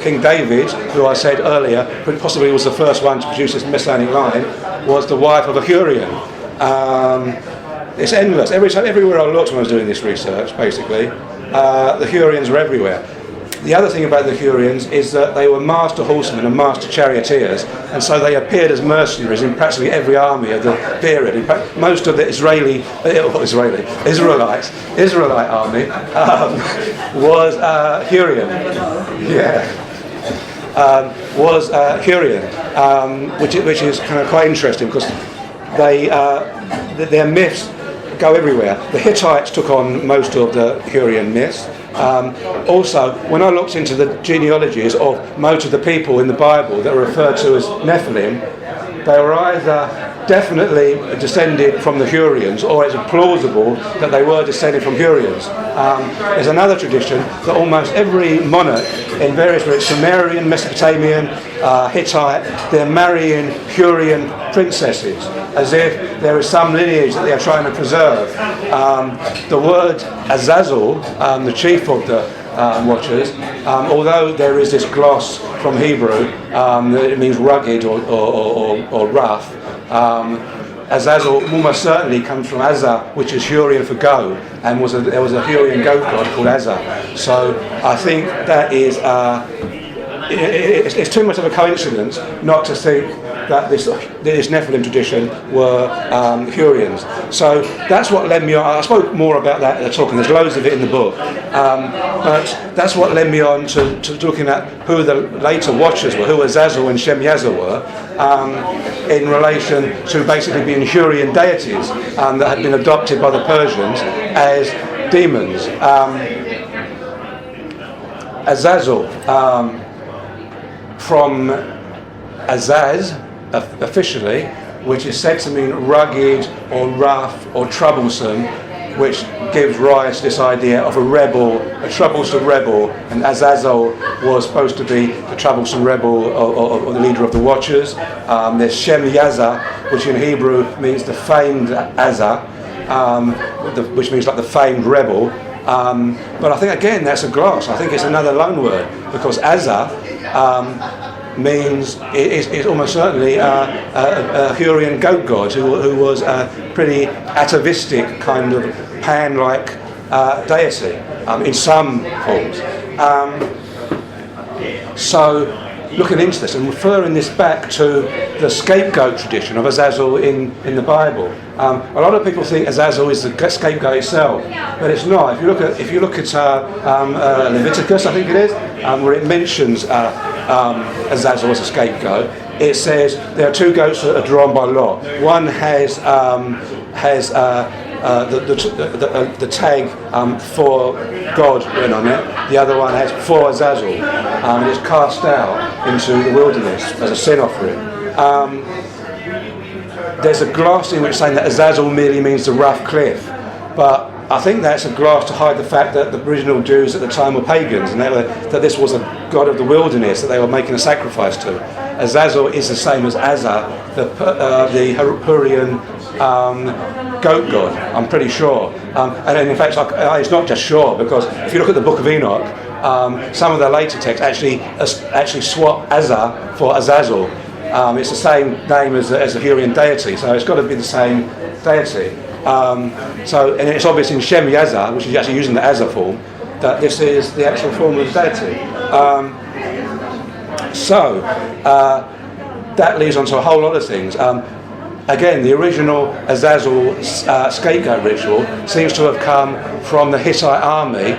King David, who I said earlier, who possibly was the first one to produce this messianic line, was the wife of a Hurrian. It's endless. Everywhere I looked when I was doing this research, basically, the Hurrians were everywhere. The other thing about the Hurrians is that they were master horsemen and master charioteers, and so they appeared as mercenaries in practically every army of the period. In fact, most of the Israelite army was Hurrian. Was Hurrian, which is kind of quite interesting, because their myths go everywhere. The Hittites took on most of the Hurrian myths. Also, when I looked into the genealogies of most of the people in the Bible that are referred to as Nephilim, they were either definitely descended from the Hurrians, or it's plausible that they were descended from Hurrians. There's another tradition that almost every monarch in various, whether it's Sumerian, Mesopotamian, Hittite, they're marrying Hurrian princesses, as if there is some lineage that they are trying to preserve. The word Azazel, the chief of the watchers, although there is this gloss from Hebrew, it means rugged or rough, Azazel almost certainly comes from Azza, which is Hurrian for go, and there was a Hurrian goat god called Azza. So I think that is it's too much of a coincidence not to think that this Nephilim tradition were Hurrians. So that's what led me on. I spoke more about that in the talk, and there's loads of it in the book. But that's what led me on to looking at who the later watchers were, who Azazel and Shemyaza were, in relation to basically being Hurrian deities that had been adopted by the Persians as demons. Azazel, from Azaz, officially, which is said to mean rugged or rough or troublesome, which gives rise to this idea of a troublesome rebel, and Azazel was supposed to be the troublesome rebel or the leader of the Watchers. There's Shemyaza, which in Hebrew means the famed Azza, which means like the famed rebel. But I think again that's a gloss. I think it's another loan word, because Azza means it's almost certainly a Hurrian goat god who was a pretty atavistic kind of Pan-like deity in some forms. So looking into this and referring this back to the scapegoat tradition of Azazel in the Bible, a lot of people think Azazel is the scapegoat itself, but it's not. If you look at Leviticus, I think it is, where it mentions Azazel as a scapegoat, it says there are two goats that are drawn by lot. One has the tag for God written on it. The other one has for Azazel, and it's cast out into the wilderness as a sin offering. There's a gloss in which saying that Azazel merely means the rough cliff, but I think that's a gloss to hide the fact that the original Jews at the time were pagans, and that this was a god of the wilderness that they were making a sacrifice to. Azazel is the same as Azza, the Hurrian goat god, I'm pretty sure. And in fact, it's not just sure, because if you look at the Book of Enoch, some of the later texts actually swap Azza for Azazel. It's the same name as the Hurrian deity, so it's got to be the same deity. And it's obvious in Shemyaza, which is actually using the Azza form, that this is the actual form of the deity. That leads on to a whole lot of things. Again, the original Azazel scapegoat ritual seems to have come from the Hittite army,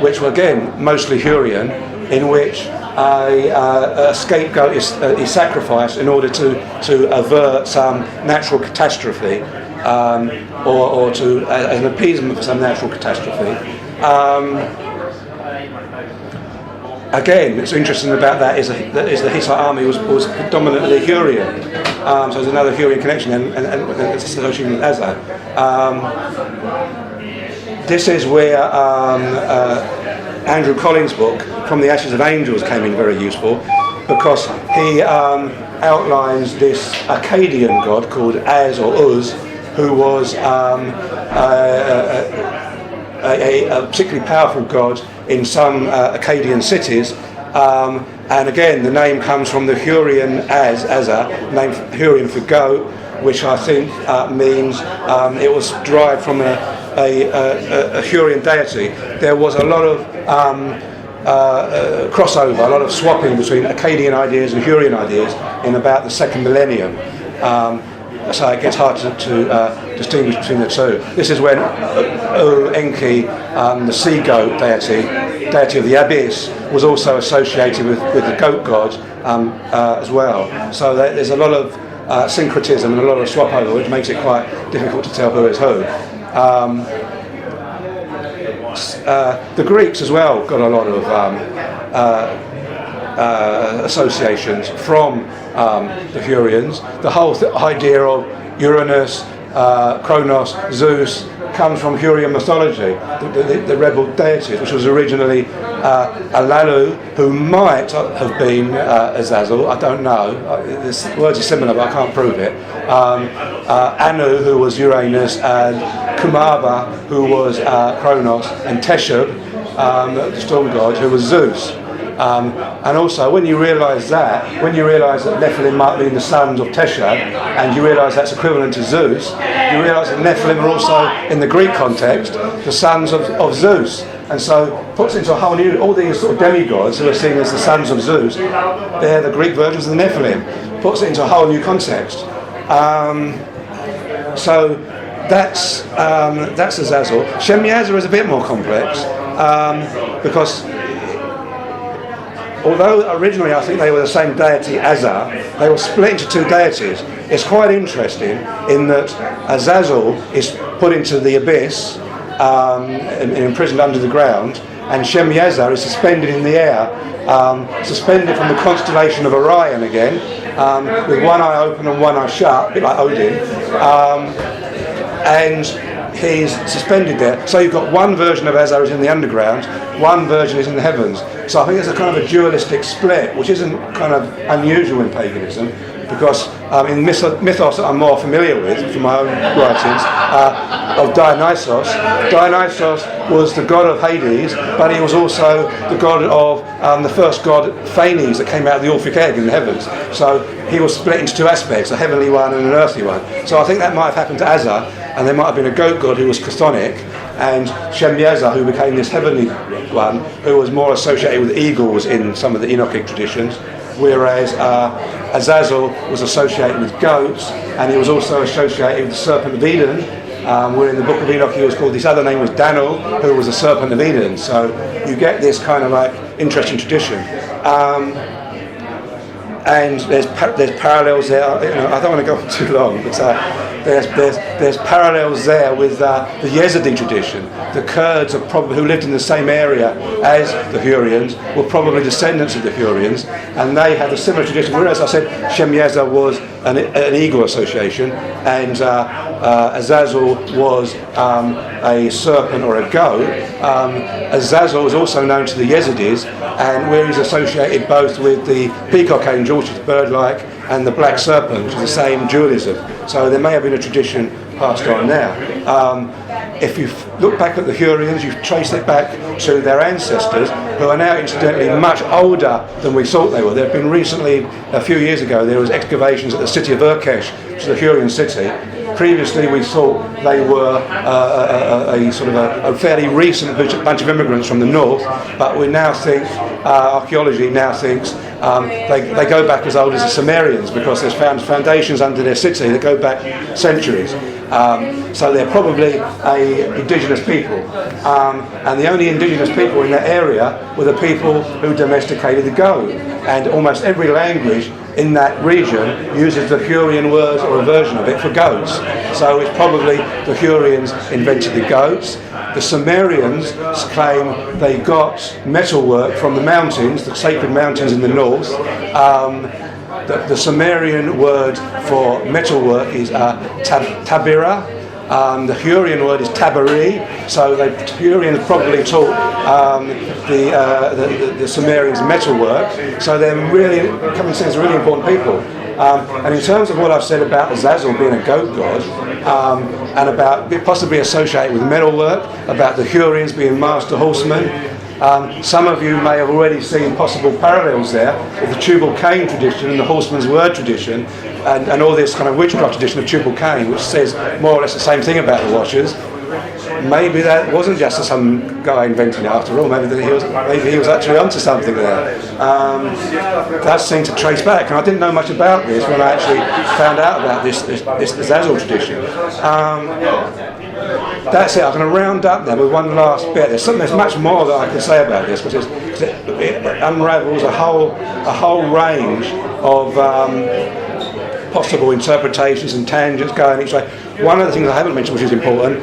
which were again mostly Hurrian, in which a scapegoat is sacrificed in order to avert some natural catastrophe, or to as an appeasement for some natural catastrophe. Again, what's interesting about that is the Hittite army was predominantly Hurrian, so there's another Hurrian connection, and it's associated with Azza. This is where Andrew Collins' book, From the Ashes of Angels, came in very useful, because he outlines this Akkadian god called Az or Uz, who was a particularly powerful god in some Akkadian cities, and again the name comes from the Hurrian Azza, named Hurrian for goat, which I think means it was derived from a Hurrian deity. There was a lot of crossover, a lot of swapping between Akkadian ideas and Hurrian ideas in about the second millennium. So it gets hard to distinguish between the two. This is when Enki, the sea goat deity of the abyss, was also associated with the goat god as well. So there's a lot of syncretism and a lot of swap over, which makes it quite difficult to tell who is who. The Greeks as well got a lot of associations from the Hurrians. The whole idea of Uranus, Kronos, Zeus comes from Hurrian mythology, the rebel deities, which was originally Alalu, who might have been Azazel, I don't know. The words are similar, but I can't prove it. Anu, who was Uranus, and Kumaba, who was Kronos, and Teshub, the storm god, who was Zeus. And also, when you realise that Nephilim might be the sons of Tesha, and you realise that's equivalent to Zeus, you realise that Nephilim are also, in the Greek context, the sons of Zeus. And so puts into a whole new, all these sort of demigods who are seen as the sons of Zeus, they're the Greek versions of the Nephilim. Puts it into a whole new context. So that's Azazel. Shemyaza is a bit more complex, because although originally I think they were the same deity, Azar, they were split into two deities. It's quite interesting in that Azazel is put into the abyss, and imprisoned under the ground, and Shemyaza is suspended in the air, suspended from the constellation of Orion again, with one eye open and one eye shut, a bit like Odin, and he's suspended there. So you've got one version of Azar is in the underground, one version is in the heavens. So I think it's a kind of a dualistic split, which isn't kind of unusual in paganism, because in mythos that I'm more familiar with from my own writings, of Dionysos. Dionysos was the god of Hades, but he was also the god of the first god Phanes that came out of the Orphic egg in the heavens. So he was split into two aspects, a heavenly one and an earthly one. So I think that might have happened to Azar, and there might have been a goat god who was chthonic, and Shemyaza, who became this heavenly one, who was more associated with eagles in some of the Enochic traditions, whereas Azazel was associated with goats, and he was also associated with the serpent of Eden, where in the book of Enoch he was called, this other name was Daniel, who was the serpent of Eden. So you get this kind of like interesting tradition. And there's parallels there. I don't want to go on too long, but there's parallels there with the Yazidi tradition. The Kurds who lived in the same area as the Hurrians were probably descendants of the Hurrians, and they had a similar tradition. Whereas I said Shemyaza was an eagle association, and Azazel was a serpent or a goat. Azazel is also known to the Yazidis, and where he's associated both with the peacock angel, which is bird-like, and the black serpent, which is the same dualism. So there may have been a tradition passed on there. If you look back at the Hurrians, you trace it back to their ancestors, who are now incidentally much older than we thought they were. There have been recently, a few years ago, there was excavations at the city of Urkesh, which is the Hurrian city. Previously we thought they were a sort of a fairly recent bunch of immigrants from the north, but we now think, archaeology now thinks, they go back as old as the Sumerians, because there's found foundations under their city that go back centuries. So they're probably a indigenous people, and the only indigenous people in that area were the people who domesticated the goat, and almost every language in that region uses the Hurrian word or a version of it for goats. So it's probably the Hurrians invented the goats. The Sumerians claim they got metalwork from the mountains, the sacred mountains in the north. The Sumerian word for metalwork is tabira. The Hurrian word is tabari, so the Hurrians probably taught the Sumerians metalwork. So they're really, common sense, really important people. And in terms of what I've said about Azazel being a goat god, and about possibly associated with metalwork, about the Hurrians being master horsemen, some of you may have already seen possible parallels there with the Tubal-Cain tradition and the horseman's word tradition, and all this kind of witchcraft tradition of Tubal-Cain, which says more or less the same thing about the Watchers. Maybe that wasn't just some guy inventing it after all. Maybe he was actually onto something there. That seemed to trace back, and I didn't know much about this when I actually found out about this Azazel tradition. That's it. I'm going to round up now with one last bit. There's much more that I can say about this, because it unravels a whole range of possible interpretations and tangents going each way. One of the things I haven't mentioned, which is important,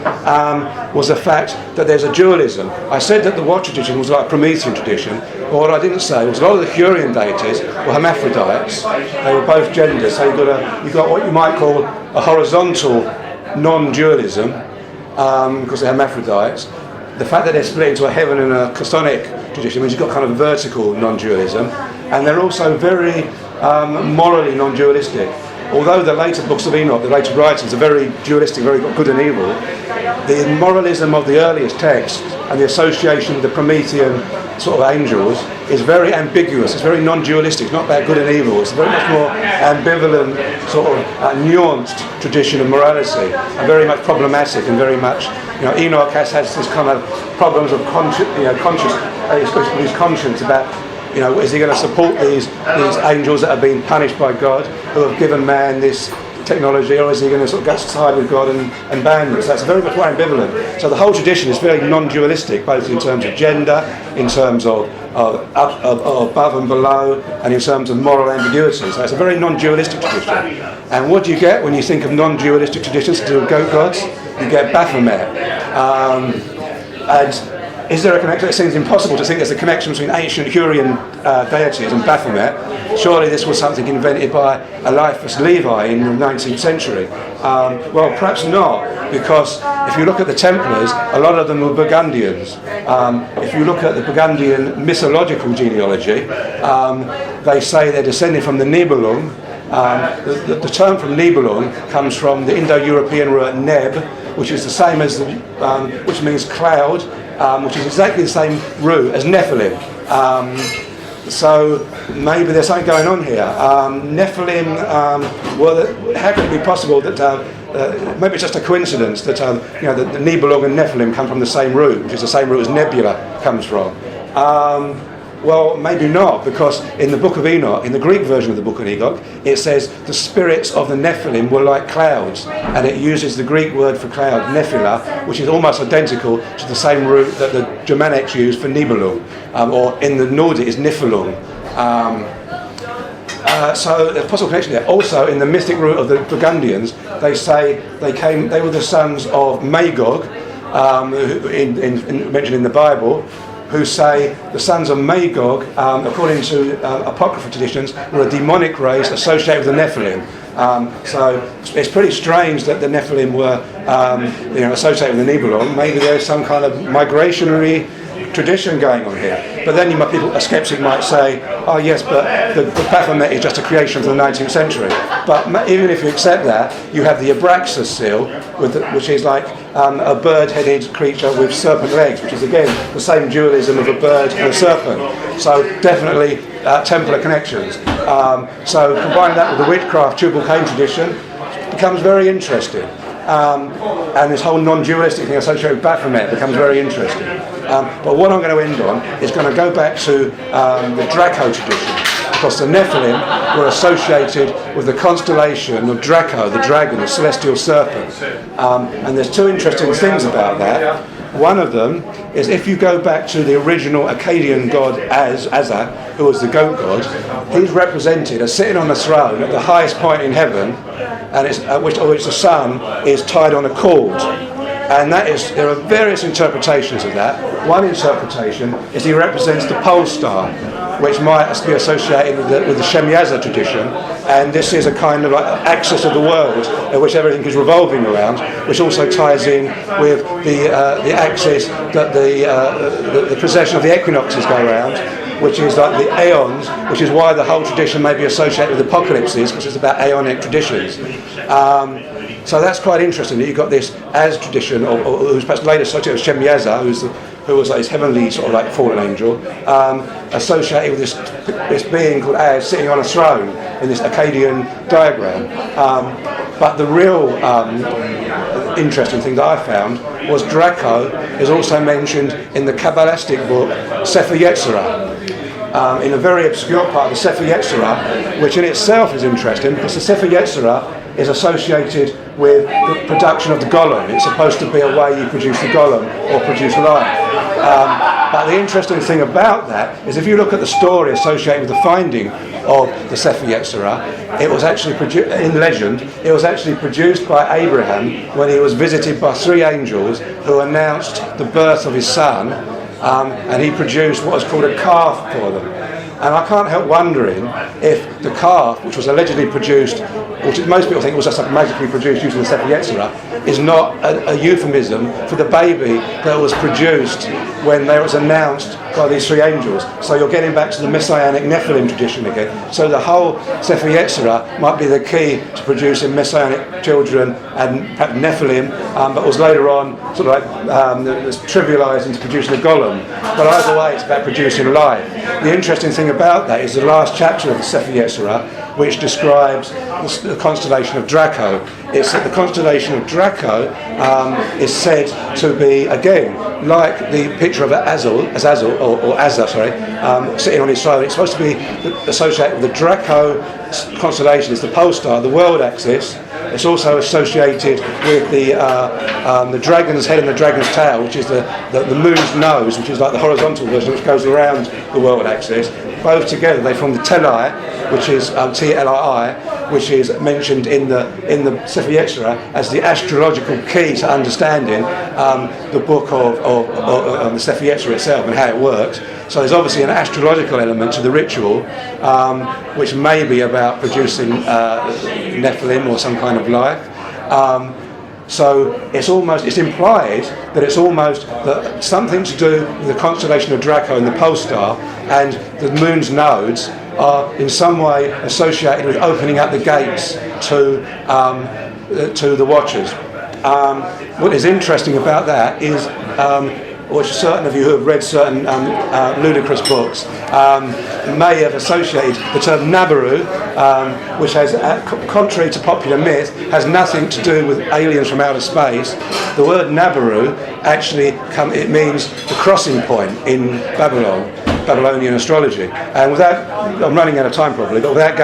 was the fact that there's a dualism. I said that the Watch tradition was like a Promethean tradition, but what I didn't say was a lot of the Hurrian deities were hermaphrodites. They were both genders, so you've got what you might call a horizontal non-dualism, because they're hermaphrodites. The fact that they're split into a heaven and a chthonic tradition means you've got kind of vertical non-dualism, and they're also very morally non-dualistic. Although the later books of Enoch, the later writings, are very dualistic, very good and evil, the moralism of the earliest texts and the association with the Promethean sort of angels is very ambiguous. It's very non-dualistic. It's not about good and evil. It's a very much more ambivalent, sort of nuanced tradition of morality, and very much problematic, and very much, Enoch has this kind of problems of his conscience about, is he going to support these angels that have been punished by God, who have given man this technology, or is he going to sort of go side with God and ban them? So that's very much more ambivalent. So the whole tradition is very non-dualistic, both in terms of gender, in terms of above and below, and in terms of moral ambiguity. So it's a very non-dualistic tradition. And what do you get when you think of non-dualistic traditions to do with goat gods? You get Baphomet. And is there a connection? It seems impossible to think there's a connection between ancient Hurrian deities and Baphomet. Surely this was something invented by Eliphas Levi in the 19th century. Well, perhaps not, because if you look at the Templars, a lot of them were Burgundians. If you look at the Burgundian mythological genealogy, they say they're descended from the Nibelung. The term from Nibelung comes from the Indo-European word neb, which is the same as which means cloud, which is exactly the same root as nephilim. So maybe there's something going on here. Nephilim, how could it be possible that maybe it's just a coincidence that the Nibelung and Nephilim come from the same root, which is the same root as nebula comes from. Well, maybe not, because in the Book of Enoch, in the Greek version of the Book of Enoch, it says the spirits of the Nephilim were like clouds, and it uses the Greek word for cloud, nephila, which is almost identical to the same root that the Germanics use for Nibelung, or in the Nordic is Niflung. So there's a possible connection there. Also, in the mythic root of the Burgundians, they say they were the sons of Magog, mentioned in the Bible, who say the sons of Magog, according to apocryphal traditions, were a demonic race associated with the Nephilim. So it's pretty strange that the Nephilim were associated with the Nibelung. Maybe there's some kind of migrationary tradition going on here. But then a skeptic might say, oh yes, but the Baphomet is just a creation from the 19th century. But even if you accept that, you have the Abraxas seal, which is like a bird-headed creature with serpent legs, which is again the same dualism of a bird and a serpent. So definitely Templar connections. So combining that with the witchcraft Tubal-Cain tradition becomes very interesting. And this whole non-dualistic thing associated with Baphomet becomes very interesting. But what I'm going to end on is going to go back to the Draco tradition, because the Nephilim were associated with the constellation of Draco, the dragon, the celestial serpent. And there's two interesting things about that. One of them is, if you go back to the original Akkadian god Azza, who was the goat god, he's represented as sitting on a throne at the highest point in heaven, and which the sun is tied on a cord. And there are various interpretations of that. One interpretation is he represents the pole star, which might be associated with the Shemyaza tradition, and this is a kind of like axis of the world in which everything is revolving around, which also ties in with the axis that the precession of the equinoxes go around, which is like the aeons, which is why the whole tradition may be associated with apocalypses, because it's about aeonic traditions. So that's quite interesting that you've got this Az tradition, or who's perhaps later associated with Shemyaza, who was like this heavenly sort of like fallen angel, associated with this being called Az sitting on a throne in this Akkadian diagram. But the real interesting thing that I found was Draco is also mentioned in the Kabbalistic book Sefer Yetzirah. In a very obscure part of the Sefer Yetzirah, which in itself is interesting, because the Sefer Yetzirah is associated with the production of the golem. It's supposed to be a way you produce the golem or produce life. But the interesting thing about that is, if you look at the story associated with the finding of the Sefer Yetzirah, it was actually in legend, it was actually produced by Abraham when he was visited by three angels who announced the birth of his son, and he produced what was called a calf for them. And I can't help wondering if the calf, which was allegedly produced which most people think was just like magically produced using the Sefer Yetzirah, is not a euphemism for the baby that was produced when they was announced by these three angels. So you're getting back to the messianic nephilim tradition again. So the whole Sefer Yetzirah might be the key to producing messianic children and perhaps nephilim, but was later on sort of like was trivialised into producing a golem. But either way, it's about producing life. The interesting thing about that is the last chapter of the Sefer Yetzirah, which describes the constellation of Draco. It's that the constellation of Draco is said to be, again, like the picture of Azazel, or Azza, sitting on his throne. It's supposed to be associated with the Draco constellation. It's the pole star, the world axis. It's also associated with the dragon's head and the dragon's tail, which is the moon's nose, which is like the horizontal version, which goes around the world axis. Both together, they form the Telai, which is T-L-I-I, which is mentioned in the Sefer Yetzirah as the astrological key to understanding the book of the Sefer Yetzirah itself and how it works. So there's obviously an astrological element to the ritual, which may be about producing Nephilim or some kind of life. So it's implied that it's almost that something to do with the constellation of Draco and the pole star and the moon's nodes are in some way associated with opening up the gates to the Watchers. What is interesting about that is, which certain of you who have read certain ludicrous books may have associated the term Nabaru, which has, contrary to popular myth, has nothing to do with aliens from outer space. The word Nabaru actually it means the crossing point in Babylonian astrology. And I'm running out of time probably, but without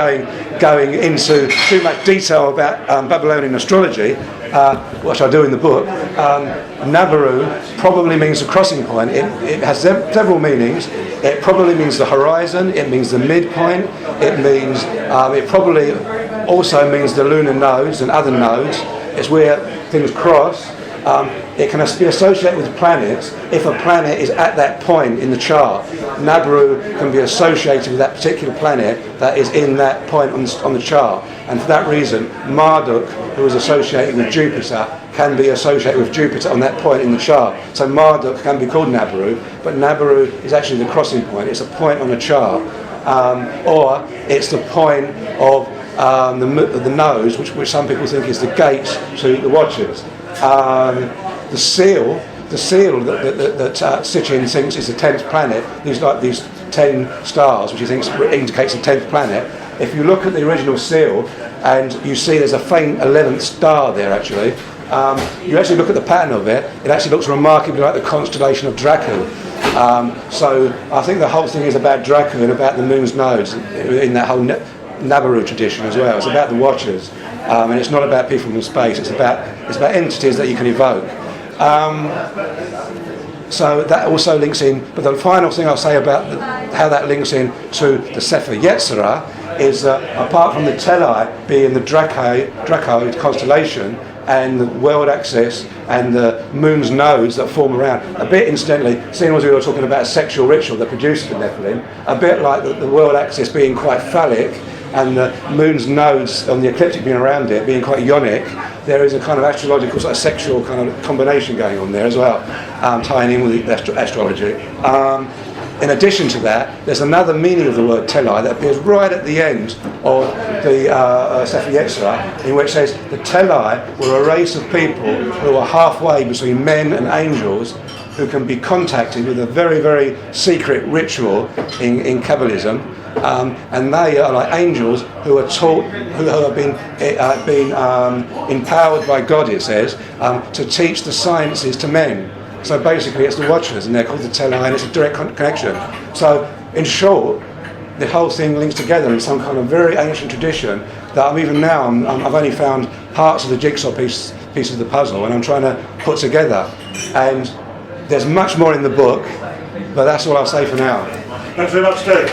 going into too much detail about Babylonian astrology, which I do in the book, Nabaru probably means the crossing point. It has several meanings. It probably means the horizon. It means the midpoint. It probably also means the lunar nodes and other nodes. It's where things cross. It can be associated with planets if a planet is at that point in the chart. Nabaru can be associated with that particular planet that is in that point on the chart. And for that reason, Marduk, who is associated with Jupiter, can be associated with Jupiter on that point in the chart. So Marduk can be called Nabaru, but Nabaru is actually the crossing point. It's a point on the chart. Or it's the point of the nose, which some people think is the gate to the Watchers. The seal that Sitchin thinks is the 10th planet, these 10 stars, which he thinks indicates the 10th planet. If you look at the original seal and you see there's a faint 11th star there actually, you actually look at the pattern of it, it actually looks remarkably like the constellation of Draco. So I think the whole thing is about Draco and about the moon's nodes in that whole Nabaru tradition as well. It's about the Watchers, and it's not about people from space. It's about entities that you can evoke. So that also links in. But the final thing I'll say about how that links in to the Sefer Yetzirah is that apart from the Telai being the Draco constellation and the world axis and the moon's nodes that form around, a bit incidentally, seeing as we were talking about a sexual ritual that produces the Nephilim, a bit like the world axis being quite phallic and the moon's nodes on the ecliptic being around it being quite ionic, there is a kind of astrological sort of sexual kind of combination going on there as well, tying in with the astrology. In addition to that, there's another meaning of the word Telai that appears right at the end of the Sefer Yetzirah, in which says the Telai were a race of people who are halfway between men and angels, who can be contacted with a very, very secret ritual in Kabbalism, and they are like angels who are taught, who have been empowered by God, it says, to teach the sciences to men. So basically it's the Watchers, and they're called the Telai, and it's a direct connection. So in short, the whole thing links together in some kind of very ancient tradition that I've only found parts of the jigsaw piece of the puzzle, and I'm trying to put together. And there's much more in the book, but that's all I'll say for now. Thanks very much, Steve.